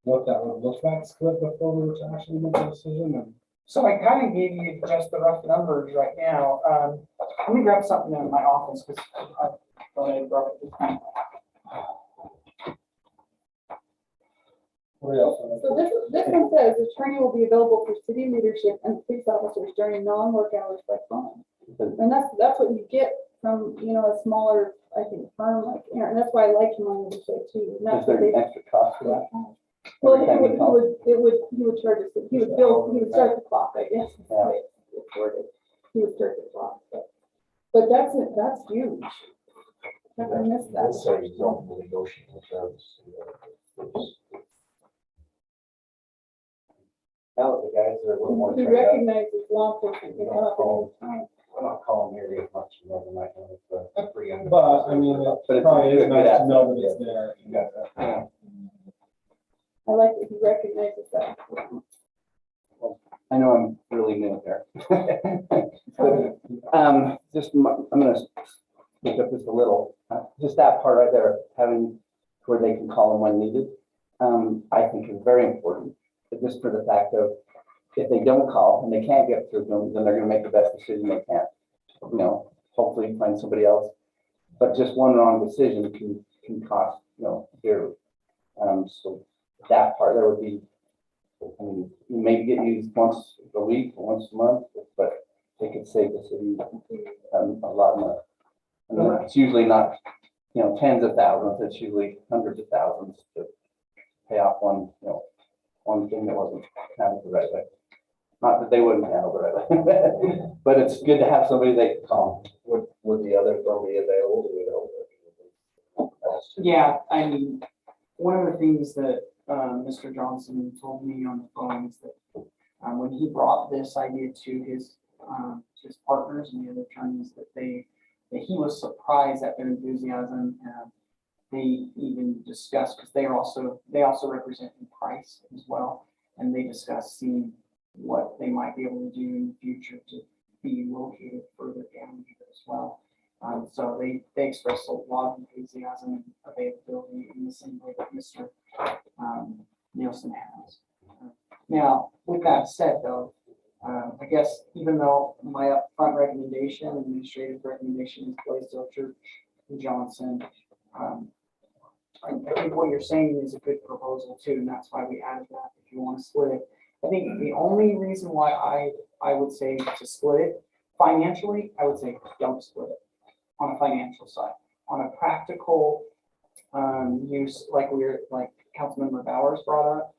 what that would look like split before we were to actually make a decision. And So I kind of gave you just the rough numbers right now. Let me grab something in my office because I thought I brought it with me. what else? So this one says, attorney will be available for city leadership and police officers during non-work hours by phone. And that's what you get from, a smaller, I think, firm like Aaron. That's why I like him on the show too. And that's Is what there they- an extra cost for that? Well, Every time you call? he would charge us, he would start the clock, I guess. is the way it's worded. He would start the clock, but that's huge. I missed that. So you don't negotiate with those. Now the guys are a little more He trained up. recognizes law enforcement, they come up all the time. I'm not calling nearly as much, than I can with the free under. But I mean, it But it's probably a is good nice to know asset. that it's there. You got that. I like that he recognizes that. I know I'm really new here. I'm gonna pick up just a little, just that part right there, having where they can call them when needed. I think is very important, but just for the fact of, if they don't call and they can't get through them, then they're gonna make the best decision they can. Hopefully find somebody else, but just one wrong decision can cost, dearly. So that part there would be, you maybe get used once a week, once a month, but it could save the city a lot of money. And then it's usually not, tens of thousands, it's usually hundreds of thousands to pay off one thing that wasn't handled the right way. Not that they wouldn't handle the right way, but it's good to have somebody they can call. Would the other firm be available, do we know? Yeah, I mean, one of the things that Mr. Johnson told me on the phone is that when he brought this idea to his partners and the other attorneys, that he was surprised at their enthusiasm. They even discussed, because they also represent in price as well, and they discussed seeing what they might be able to do in the future to be located further down here as well. So they expressed a lot of enthusiasm and availability in the same way that Mr. Nielsen has. Now, with that said, though, I guess even though my upfront recommendation, administrative recommendation is Blaisdell Church and Johnson, I think what you're saying is a good proposal too, and that's why we added that. If you want to split it, I think the only reason why I would say to split it financially, I would say don't split it on a financial side. On a practical use, like Councilmember Bowers brought up,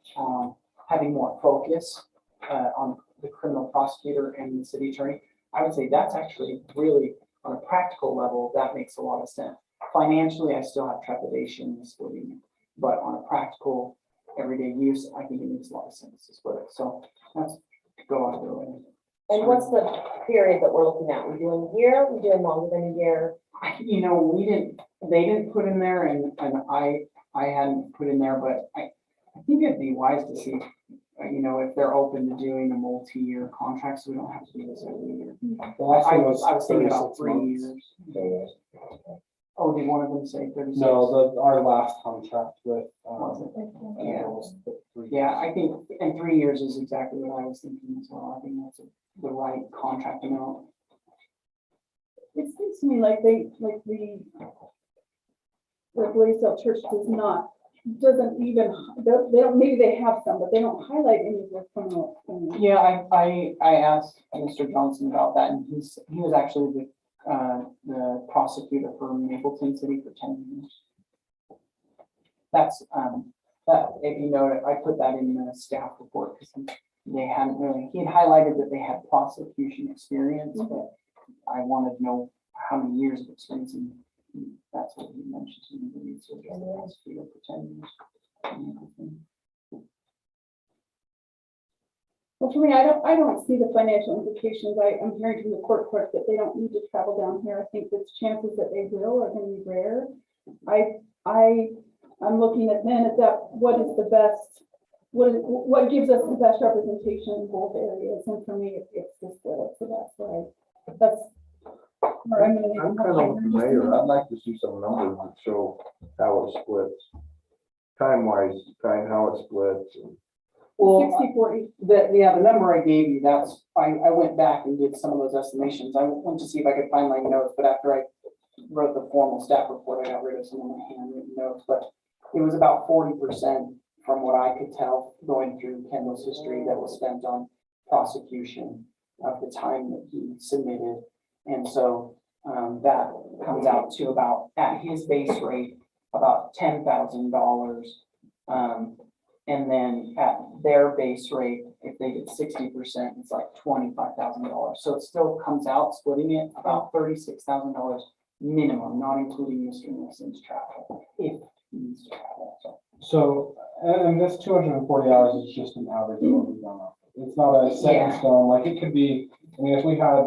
having more focus on the criminal prosecutor and the city attorney, I would say that's actually really, on a practical level, that makes a lot of sense. Financially, I still have trepidation in splitting it, but on a practical, everyday use, I think it makes a lot of sense to split it. So go out their way. And what's the period that we're looking at? We doing a year, we doing longer than a year? You know, they didn't put in there and I hadn't put in there, but I think it'd be wise to see, you know, if they're open to doing a multi-year contract, so we don't have to do this every year. The last I one was thinking about 36 3 months. years. Oh, did one of them say 36? No, our last contract with, Was it? yeah, was 3 Yeah, I think, and 3 years is exactly what I was thinking as well. I think that's the right contract amount. It seems to me like the Blaisdell Church doesn't even, they don't, maybe they have some, but they don't highlight any of their criminal. Yeah, I asked Mr. Johnson about that, and he was actually the prosecutor for Mapleton City for 10 years. That's, that, if you know, I put that in the staff report, because they hadn't really, he had highlighted that they had prosecution experience, but I wanted to know how many years of experience, and that's what he mentioned to me, that he's a prosecutor for 10 years. Well, for me, I don't see the financial implications. I'm hearing from the court clerk that they don't need to travel down here. I think the chances that they will are going to be rare. I'm looking at then at that, what is the best, what gives us the best representation in both areas? And for me, it's just the best, right? That's where I'm gonna. I'm kind of with the mayor. I'd like to see some numbers that show how it splits. Time-wise, how it splits. Well, 60-40. the number I gave you, that's, I went back and did some of those estimations. I went to see if I could find my notes, but after I wrote the formal staff report, I got rid of some of my handwritten notes, but it was about 40% from what I could tell going through Kendall's history that was spent on prosecution of the time that he submitted. And so that comes out to about, at his base rate, about $10,000. And then at their base rate, if they did 60%, it's like $25,000. So it still comes out, splitting it, about $36,000 minimum, not including Mr. Nixon's travel, if he needs to travel. So, and this 240 hours is just an average of what we've done. It's not a set in stone, like it could be, I mean, if we had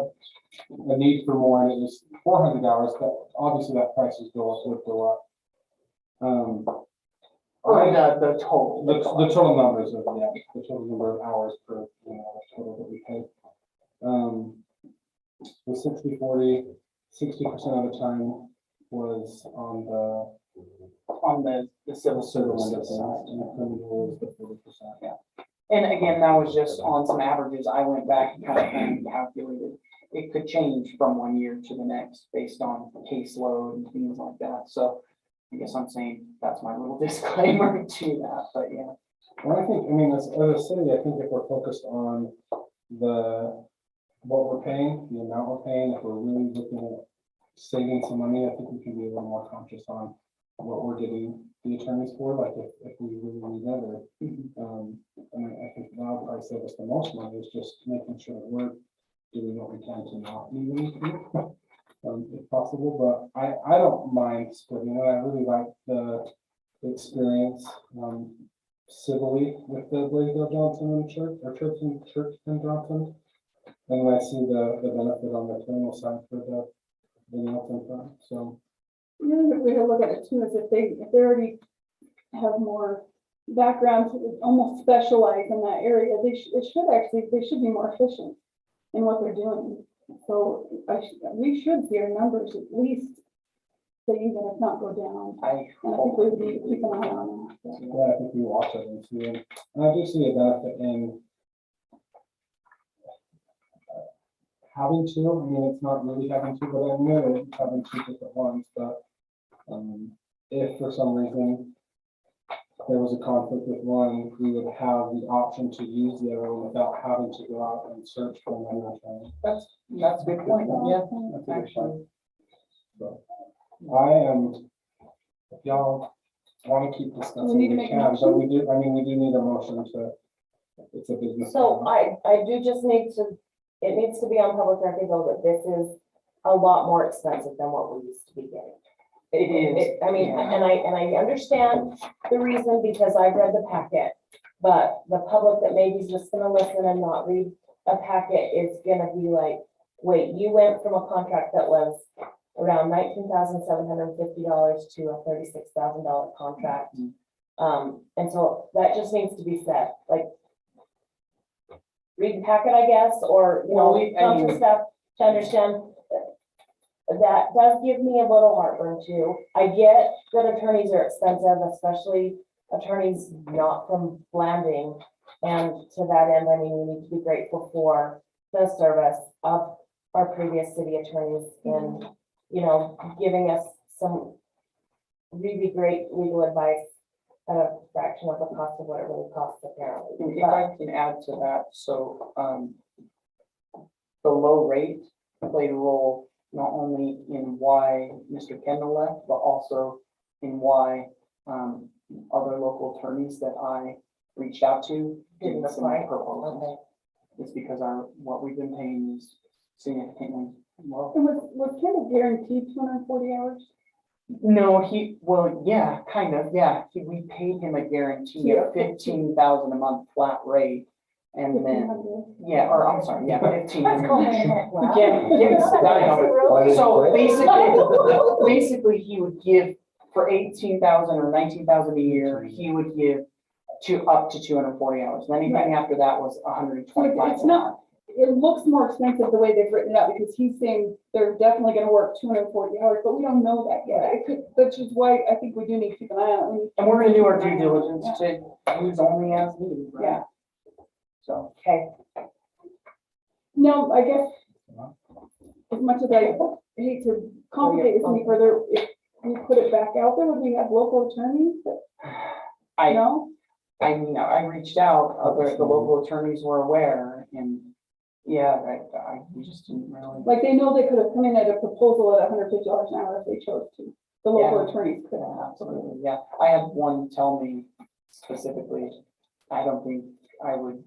a need for more and it was 400 hours, that obviously that price would go up. Or the total. The total numbers of, yeah, the total number of hours per, you know, the total that we pay. The 60-40, 60% of the time was on the civil service services side, side. and the criminal was the 40%. Yeah. And again, that was just on some averages. I went back and kind of calculated. It could change from one year to the next based on caseload and things like that. So I guess I'm saying that's my little disclaimer to that, but yeah. Well, I think, I mean, as a city, I think if we're focused on what we're paying, the amount we're paying, if we're really looking at saving some money, I think we can be a little more conscious on what we're getting the attorneys for, like if we really need that, or, and I think that would probably save us the most money, is just making sure that we're doing what we can to not need anything, if possible, but I don't mind splitting it. I really like the experience, civilly with the Blaisdell Johnson and church in Johnson. And then I see the benefit on the criminal side for the Nelson front, so. The other way to look at it too is if they already have more background, almost specialize in that area, they should be more efficient in what they're doing. So we should see our numbers at least, say, even if not go down. And I think we would need to keep an eye on that. Yeah, I think we watch it and see it. And I do see a benefit in having to. I mean, it's not really having to, but I know having two different ones. But if for some reason there was a conflict with one, we would have the option to use the other one without having to go out and search for another attorney. That's a good point. Yeah, That's a good actually. point. So I am, if y'all want to keep discussing, We need to we make a can, but motion? we do need a motion to, it's a business. So I do just need to, it needs to be on public record though, that this is a lot more expensive than what we used to be getting. It is. I mean, Yeah. and I understand the reason because I've read the packet, but the public that maybe is just gonna listen and not read a packet is gonna be like, wait, you went from a contract that was around $19,750 to a $36,000 contract. And so that just needs to be said, like, read the packet, I guess, or, you know, Well, I come to mean- stuff to understand. That does give me a little heartburn too. I get that attorneys are expensive, especially attorneys not from Blanding. And to that end, I mean, we need to be grateful for the service of our previous city attorneys in, you know, giving us some really great legal advice at a fraction of the cost of what it really costs apparently. If I can add to that, so, the low rate played a role not only in why Mr. Kendall left, but also in why, other local attorneys that I reached out to Didn't didn't submit apply? proposals. Okay. It's because what we've been paying is significantly low. And was Kendall guaranteed 240 hours? No, yeah, kind of, yeah. We paid him a guarantee Yeah, of 15,000 a month flat rate. And then, 1,500. yeah, or I'm sorry, yeah, 15. Let's go ahead and heck, wow. So basically he would give for 18,000 or 19,000 a year, he would give up to 240 hours. And anything after that was So 125. it's not, it looks more expensive the way they've written it up, because he's saying they're definitely gonna work 240 hours, but we don't know that yet. It could, which is why I think we do need to keep an eye on it. And we're gonna do our due diligence to use only as needed, right? Yeah. So. Okay, No, I guess, as much as I hate to complicate this any further, if we put it back out there, would we have local attorneys that, no? I reached out, the local attorneys were aware, and yeah, we just didn't really. Like, they know they could have come in at a proposal at $150 an hour if they chose to. The local Yeah. attorneys could have. Yeah, absolutely, yeah. I had one tell me specifically, I don't think I would,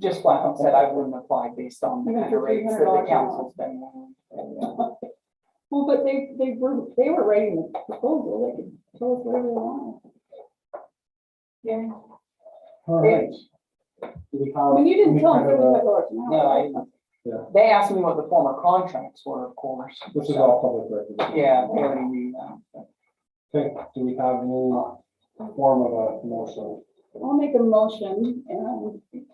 just flat out said I wouldn't apply based on the Even kind of for rates that the $300 an hour. council's been. Well, but they were writing the proposal, they could tell us whatever they want. Yeah. All right. Do we I have mean, you didn't any tell them kind of a- $35 an hour. No, Yeah. they asked me what the former contracts were, of course. This is all public record. Yeah, they already knew that. Okay, do we have any form of a motion? I'll make a motion, and if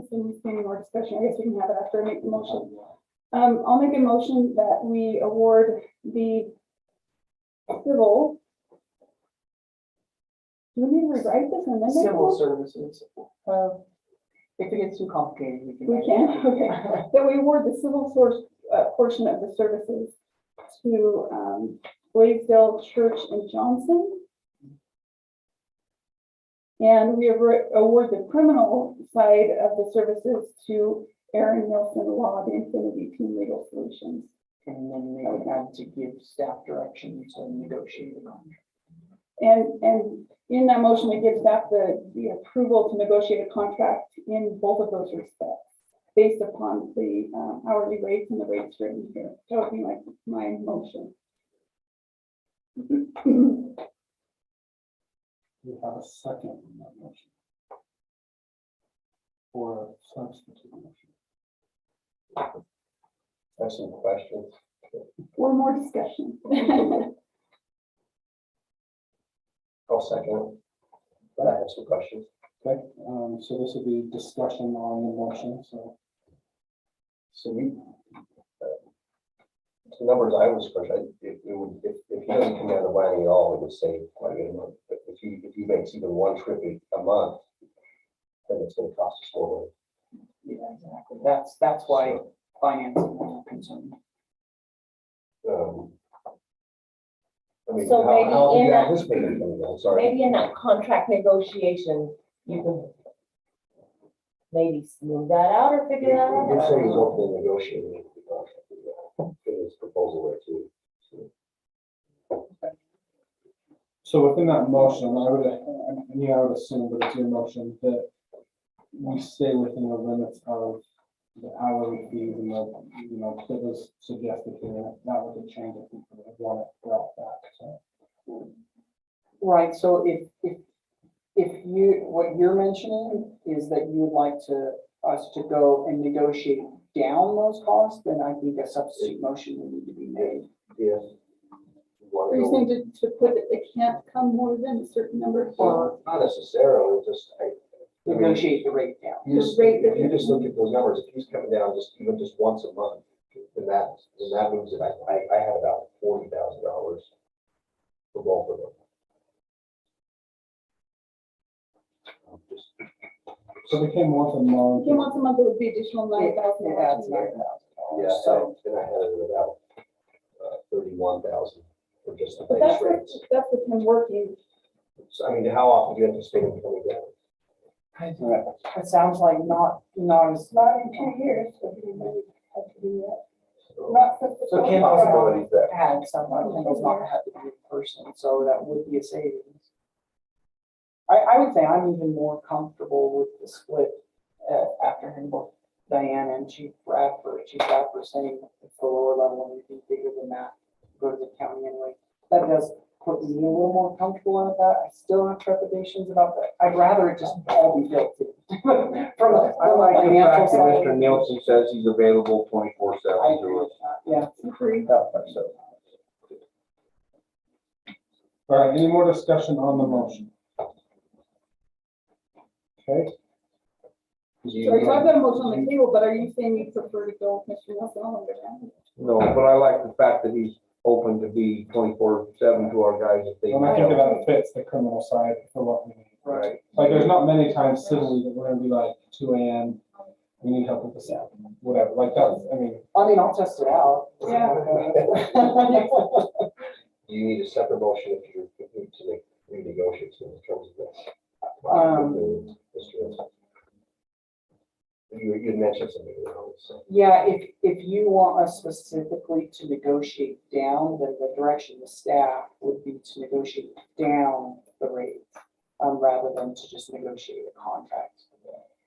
there's any more discussion, I guess we can have it after I make the motion. I'll make a motion that we award the civil. Do we need to rewrite this and then? make a Civil motion? services. If it gets too complicated, we can. We can, okay, that we award the civil source portion of the services to Blaisdell Church and Johnson. And we award the criminal side of the services to Aaron Nelson Law, the Infinity Team Legal Solutions. And then they would have to give staff direction to negotiate a contract. And in that motion, it gives staff the approval to negotiate a contract in both of those respects, based upon the hourly rates and the rates written here. That would be my motion. We have a second on that motion. Or a substitute motion. That's some questions. Or more discussion. I'll second it. But I have some questions. Okay, so this will be discussion on the motion, so. So the numbers I was questioning, it would, if he doesn't come down to Blanding at all, it would save quite a bit of money. But if he makes even one trip a month, then it's gonna cost us more Yeah, exactly. That's why financing is a concern. money. I mean, So maybe how do in you that- anticipate it coming down? Sorry. maybe in that contract negotiation, you can maybe smooth that out or figure that out. You're saying he's open to negotiating the contract, get his proposal there too. So within that motion, I would assume, but it's your motion, that we stay within the limits of the hourly fees and that was suggested here, that was a change if people would want it brought back, so. Right, so if what you're mentioning is that you would like us to go and negotiate down those costs, then I think a substitute motion would need to be made. If you want Are to you go- saying to put that they can't come more than a certain number? Well, not necessarily, just, Negotiate the rate down. you just, if you just look at those numbers, if he's coming down even just once a month, then that moves it. I had about $40,000 for both of them. So they came once a month. If you want some of it would be additional $9,000. It adds a year. $9,000. Yeah, So, and I had it at about 31,000 for just the But base that's rates. with him working. So, I mean, how often do you anticipate them coming down? it sounds like not in 2 years. Not since the So Kim possibilities that. had someone who does not have to be in person, so that would be a savings. I would say I'm even more comfortable with the split after hearing both Diane and Chief Bradford saying it's the lower level and anything bigger than that, go to the county anyway. That does put me a little more comfortable with that. I still have trepidations about that. I'd rather it just all be built in. From a I like the financial fact that side. Mr. Nielsen says he's available 24/7 I agree to with us. that, yeah. Agree. That part, so. All right, any more discussion on the motion? Okay, Sorry, so I've got a motion on the table, but are you saying you prefer to go with Mr. Nelson on the ground? No, but I like the fact that he's open to be 24/7 to our guys if they. when I think need about it, fits the criminal side for what we need. Right. Like, there's not many times civilly that we're gonna be like, 2 AM, we need help with the sound, whatever, like that's, I mean, I'll test it out. Yeah. You need a separate motion if you need to make renegotiate in terms of this. You mentioned something around this. Yeah, if you want us specifically to negotiate down, then the direction of staff would be to negotiate down the rate, rather than to just negotiate a contract.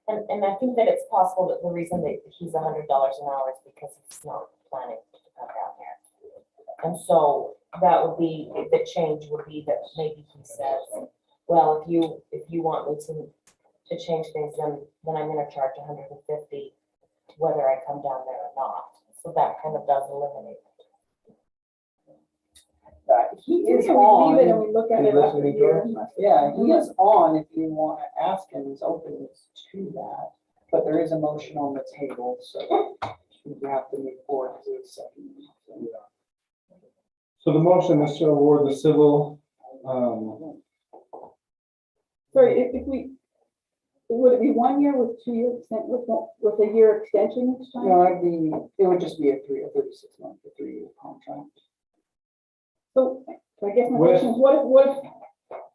And I think that it's possible that the reason that he's $100 an hour is because he's not planning to come down here. And so that would be, the change would be that maybe he says, well, if you want me to change things, then I'm gonna charge 150, whether I come down there or not. So that kind of does eliminate it. He Can is we leave it and on, we look at You it after a listening to year? us? yeah, he is on if you want to ask him, his openness to that. But there is a motion on the table, so you have to move forward to a second. so the motion is to award the civil, Sorry, if we, would it be 1 year with 2 year extent, with a year extension each time? No, it would just be a 36-month, a 3-year contract. So I guess my With- question is, what if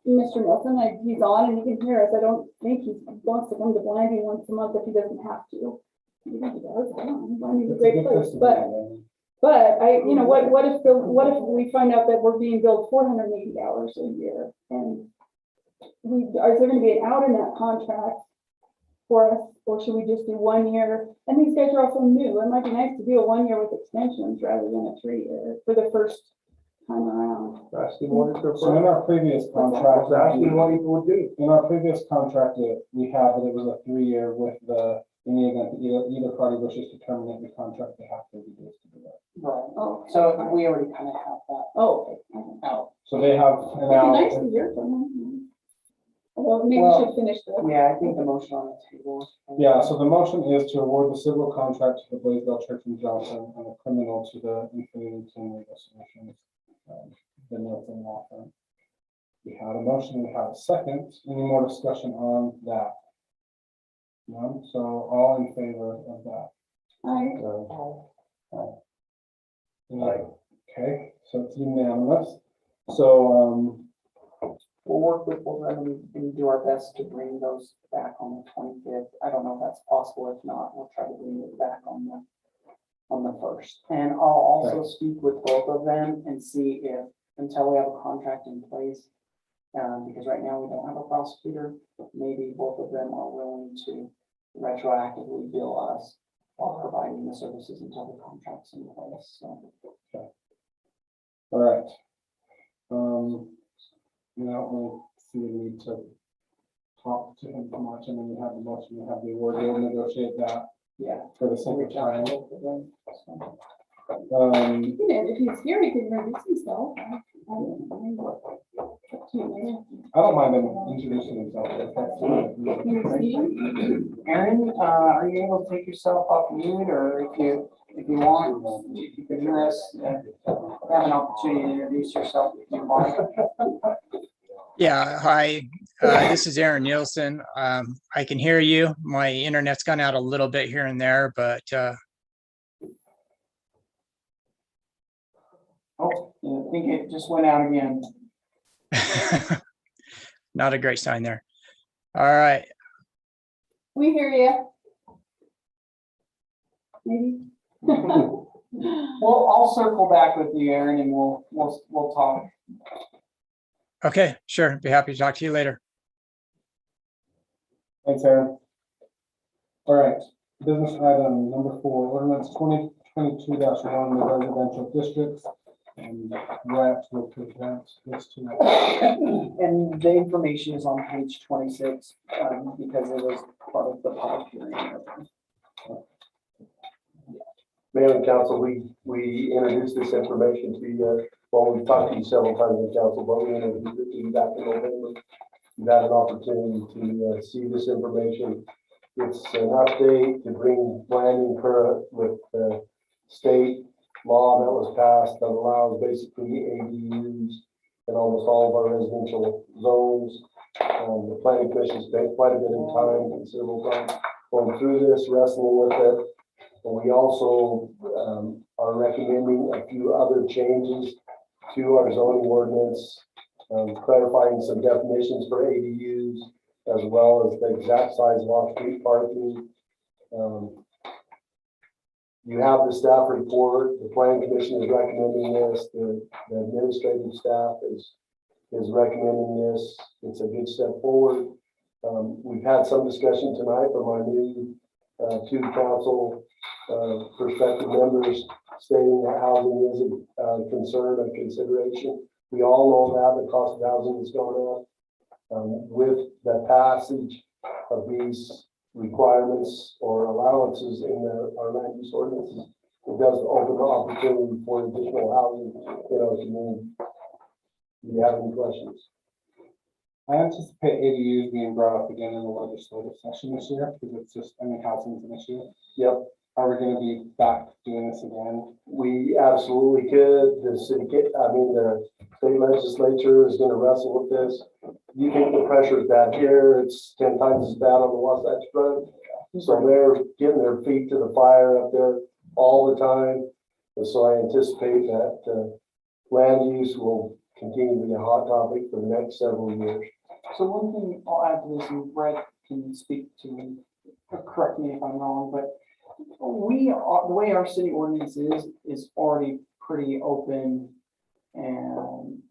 Mr. Nelson, like, he's on and he can hear us, I don't think he wants to come to Blanding once a month if he doesn't have to. Maybe he does, I don't know, Blanding's a it's a great good place, place to be, but, I mean. what if we find out that we're being billed 480 hours a year? And is there gonna be an out in that contract for us, or should we just do 1 year? And these guys are also new, it might be nice to do a 1 year with extensions rather than a 3-year for the first time around. Ask him what it's So in our previous contract, Ask him what he would do. in our previous contract, we had that it was a 3-year with the, in the event that either party wishes to terminate the contract, they have 30 days to do that. Right. Oh, So we already kind of have that oh, okay. out. So they have an It'd be nice out. to hear from them. Well, maybe we Well, should finish this. Yeah, I think the motion on the table. Yeah, so the motion is to award the civil contract to the Blaisdell Church and Johnson and the criminal to the Infinity Team Legal Solutions, the Nielsen Law Firm. We had a motion, we have a second. Any more discussion on that? None, so all in favor of that? Okay, so it's unanimous. So, We'll work with both of them and do our best to bring those back on the 25th. I don't know if that's possible. If not, we'll try to bring it back on the 1st. And I'll also speak with both of them and see if, until we have a contract in place, because right now we don't have a prosecutor, maybe both of them are willing to retroactively bill us while providing the services until the contract's in place, so. all right. Now, we'll see the need to talk to him too much, and then you have the motion, you have the award, you'll negotiate that Yeah. for the sake of time. If he's here, he can introduce himself. I don't mind him introducing himself. If that's Aaron, are you able to take yourself off mute, or if you want, if you can hear us, have an opportunity to introduce yourself if you want. Yeah, hi, this is Aaron Nielsen. I can hear you. My internet's gone out a little bit here and there, but Oh, I think it just went out again. not a great sign there. All right, We hear you. Maybe. I'll circle back with you, Aaron, and we'll talk. okay, sure. Be happy to talk to you later. Thanks, Aaron. All right, business item number 4, ordinance 2022-1, the residential districts. And Brett will present this to us. And the information is on page 26, because it was part of the public hearing. Mayor and council, we introduced this information to you, well, we've talked to you several times in council, but we introduced it to you back in November. You've had an opportunity to see this information. It's an update to bring planning current with the state law that was passed that allows basically ADUs in almost all of our residential zones. The planning commission spent quite a bit of time, considerable time, going through this, wrestling with it. And we also are recommending a few other changes to our zoning ordinance, clarifying some definitions for ADUs, as well as the exact size of off-street parking. You have the staff report. The planning commission is recommending this. The administrative staff is recommending this. It's a good step forward. We've had some discussion tonight from our new 2 council prospective members stating that housing is a concern and consideration. We all know that the cost of housing has gone up. With the passage of these requirements or allowances in our land use ordinances, it does open the opportunity for additional housing in our community. Do you have any questions? I anticipate ADUs being brought up again in the legislative session this year, because it's just, housing's an issue. Yep. Are we gonna be back doing this again? We absolutely could. The state legislature is gonna wrestle with this. You think the pressure is bad here, it's 10 times as bad on the Wasatch Front. So they're getting their feet to the fire up there all the time. And so I anticipate that land use will continue to be a hot topic for the next several years. So one thing I'll add to this, and Brett can speak to me, or correct me if I'm wrong, but the way our city ordinance is already pretty open, and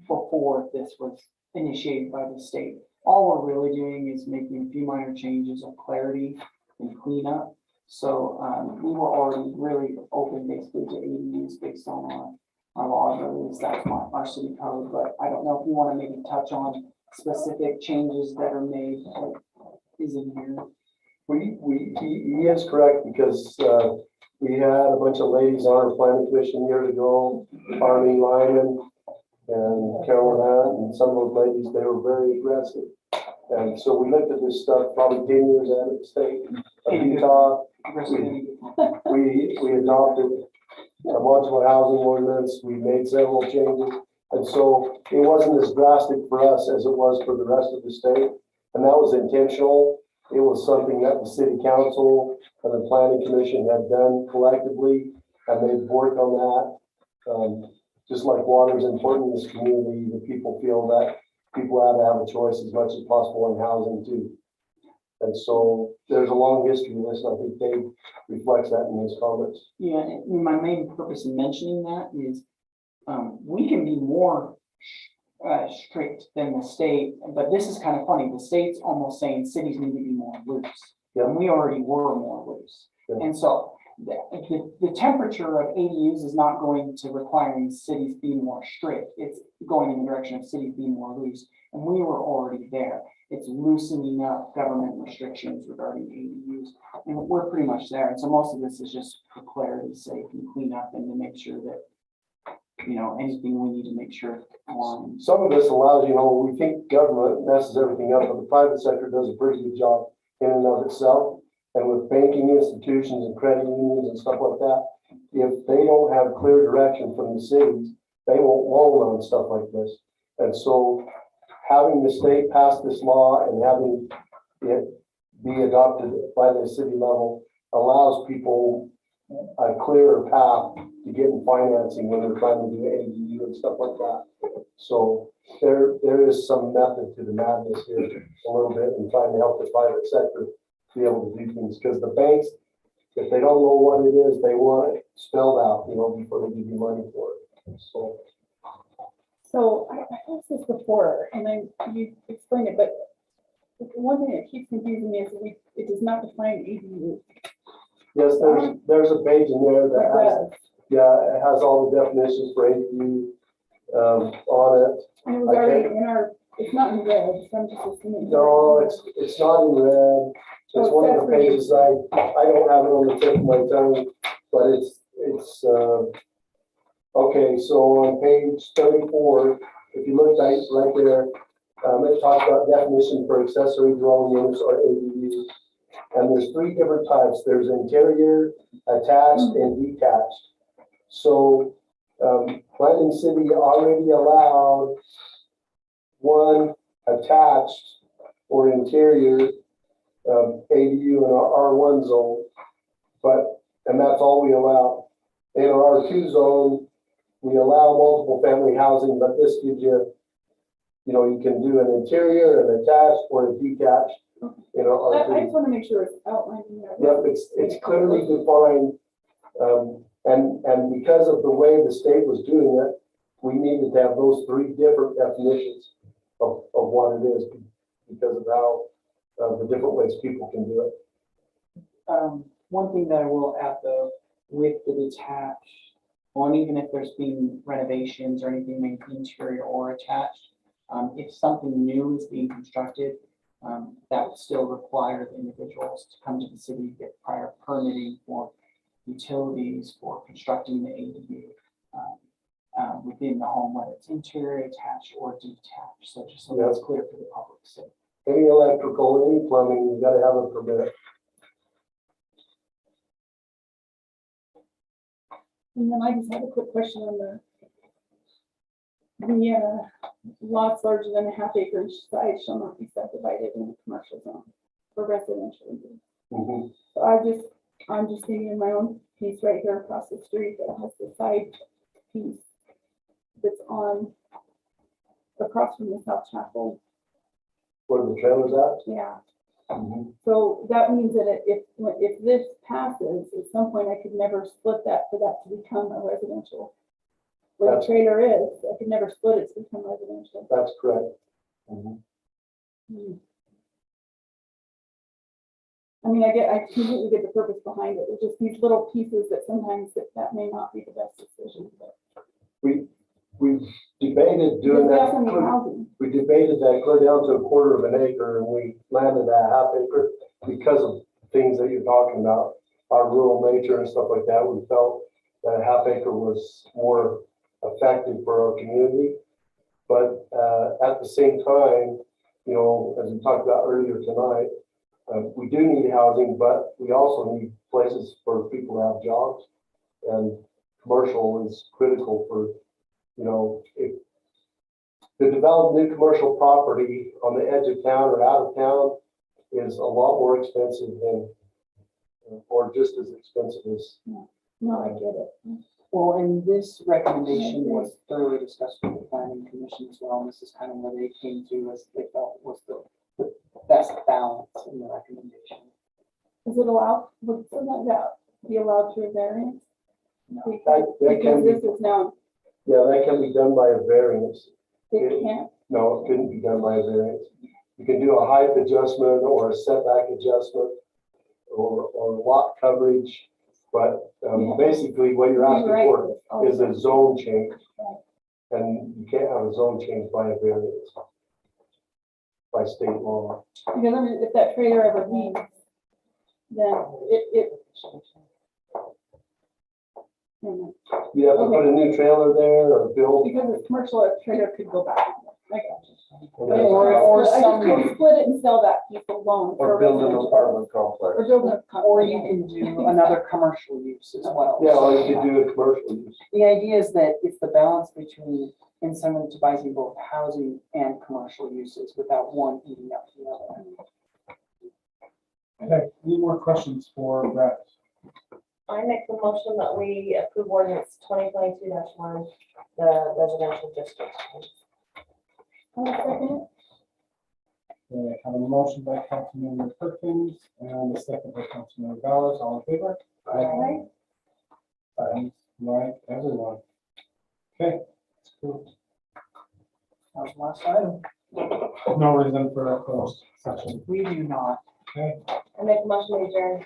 before this was initiated by the state. All we're really doing is making a few minor changes of clarity and cleanup. So we were already really open basically to ADUs based on our laws, or at least that's our city code. But I don't know if you want to maybe touch on specific changes that are made, like is in here. He is correct, because we had a bunch of ladies on our planning commission years ago, Arlene Lyman and Carolyn Ann, and some of those ladies, they were very aggressive. And so we looked at this stuff probably 10 years out of the state of Utah. We adopted a modular housing ordinance. We made several changes. And so it wasn't as drastic for us as it was for the rest of the state. And that was intentional. It was something that the city council and the planning commission had done collectively, and they've worked on that. Just like water is important in this community, the people feel that people have to have a choice as much as possible in housing too. And so there's a long history of this, and I think Dave reflects that in his comments. Yeah, and my main purpose in mentioning that is we can be more strict than the state, but this is kind of funny. The state's almost saying cities need to be more loose. Yeah. And we already were more loose. Yeah. And so the temperature of ADUs is not going to requiring cities be more strict. It's going in the direction of cities being more loose. And we were already there. it's loosening up government restrictions regarding ADUs. And we're pretty much there. And so most of this is just for clarity's sake and clean up and to make sure that, you know, anything we need to make sure on. Some of this allows, you know, we think government messes everything up, but the private sector does a pretty good job in and of itself. And with banking institutions and credit unions and stuff like that, if they don't have clear direction from the cities, they won't loan on stuff like this. And so having the state pass this law and having it be adopted by the city level allows people a clearer path to getting financing when they're trying to do ADU and stuff like that. So there is some method to the madness here a little bit in trying to help the private sector be able to do things, because the banks, if they don't know what it is, they want it spelled out, you know, before they give you money for it. So I asked this before, and then you explained it, but one thing that keeps confusing me is that it does not define ADU. Yes, there's a page in there that has, it has all the definitions for ADU on it. And it was already in our, it's not in red, so I'm just assuming. No, it's not in red. It's one of the pages I don't have it on the tip of my tongue, but it's okay. So on page 34, if you look right there, it talks about definition for accessory dwelling units or ADUs. And there's three different types. There's interior, attached, and detached. So Planning City already allowed one attached or interior ADU in our R1 zone, and that's all we allow. In our R2 zone, we allow multiple family housing, but this gives you, you know, you can do an interior, an attached, or a detached. You know, I just want to make sure it's outlined in there. yep, it's clearly defined, and because of the way the state was doing it, we needed to have those three different definitions of what it is, because of how the different ways people can do it. One thing that I will add though, with the detached, or even if there's been renovations or anything made interior or attached, if something new is being constructed, that would still require the individuals to come to the city to get prior permitting for utilities for constructing the ADU within the home, whether it's interior, attached, or detached. So just so that's clear for the public. So any electrical, any plumbing, you gotta have a permit. And then I just had a quick question on the lots larger than a half acre in size shall not be subdivided in a commercial zone for residential use. Mm-hmm. So I'm just thinking in my own piece right here across the street that has the side piece that's on across from the South Chapel. Where the trailer's at? Yeah. Mm-hmm. So that means that if this passes, at some point I could never split that for that to become a residential. Where the trailer is, I could never split it to become residential. That's correct. Mm-hmm. I mean, I completely get the purpose behind it. It's just these little pieces that sometimes that may not be the best decision. But we debated doing that. Housing. We debated that clear down to a quarter of an acre, and we landed at a half acre because of things that you're talking about, our rural nature and stuff like that. We felt that a half acre was more effective for our community. But at the same time, you know, as we talked about earlier tonight, we do need housing, but we also need places for people to have jobs, and commercial is critical for, you know, if to develop new commercial property on the edge of town or out of town is a lot more expensive than, or just as expensive as. No, I get it. well, and this recommendation was thoroughly discussed with the planning commission as well. And this is kind of where they came to as they felt was the best balance in the recommendation. Is it allowed? Would something like that be allowed through a variance? No. That can be, this is now. yeah, that can be done by a variance. It can't. No, it couldn't be done by a variance. You can do a height adjustment or a setback adjustment or lot coverage, but basically what you're asking for is a zone change. And you can't have a zone change by a variance. by state law. Because I mean, if that trailer ever leaves, then it. Hmm. You have to put a new trailer there or build. Because it's commercial, a trailer could go back. I got you. Or I just some- couldn't split it and sell that piece alone. for Or build an residential. apartment complex. Or build a. Or you can do another commercial use as well. Yeah, or you could do a commercial use. The idea is that it's the balance between incentivizing both housing and commercial uses without one eating up the other. Okay, any more questions for Brett? I make the motion that we approve ordinance 2022-1, the residential district. I'll second it. Okay, I have a motion by Councilmember Perkins and a second by Councilmember Bowers, all in favor? Aye. Sounds like everyone. Okay, it's approved. That was the last item. No reason for a closed session. We do not. Okay, I make the motion to adjourn.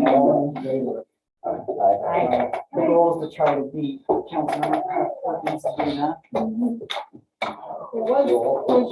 all in favor? Aye. The goal is to try to beat Councilmember Perkins doing that. It was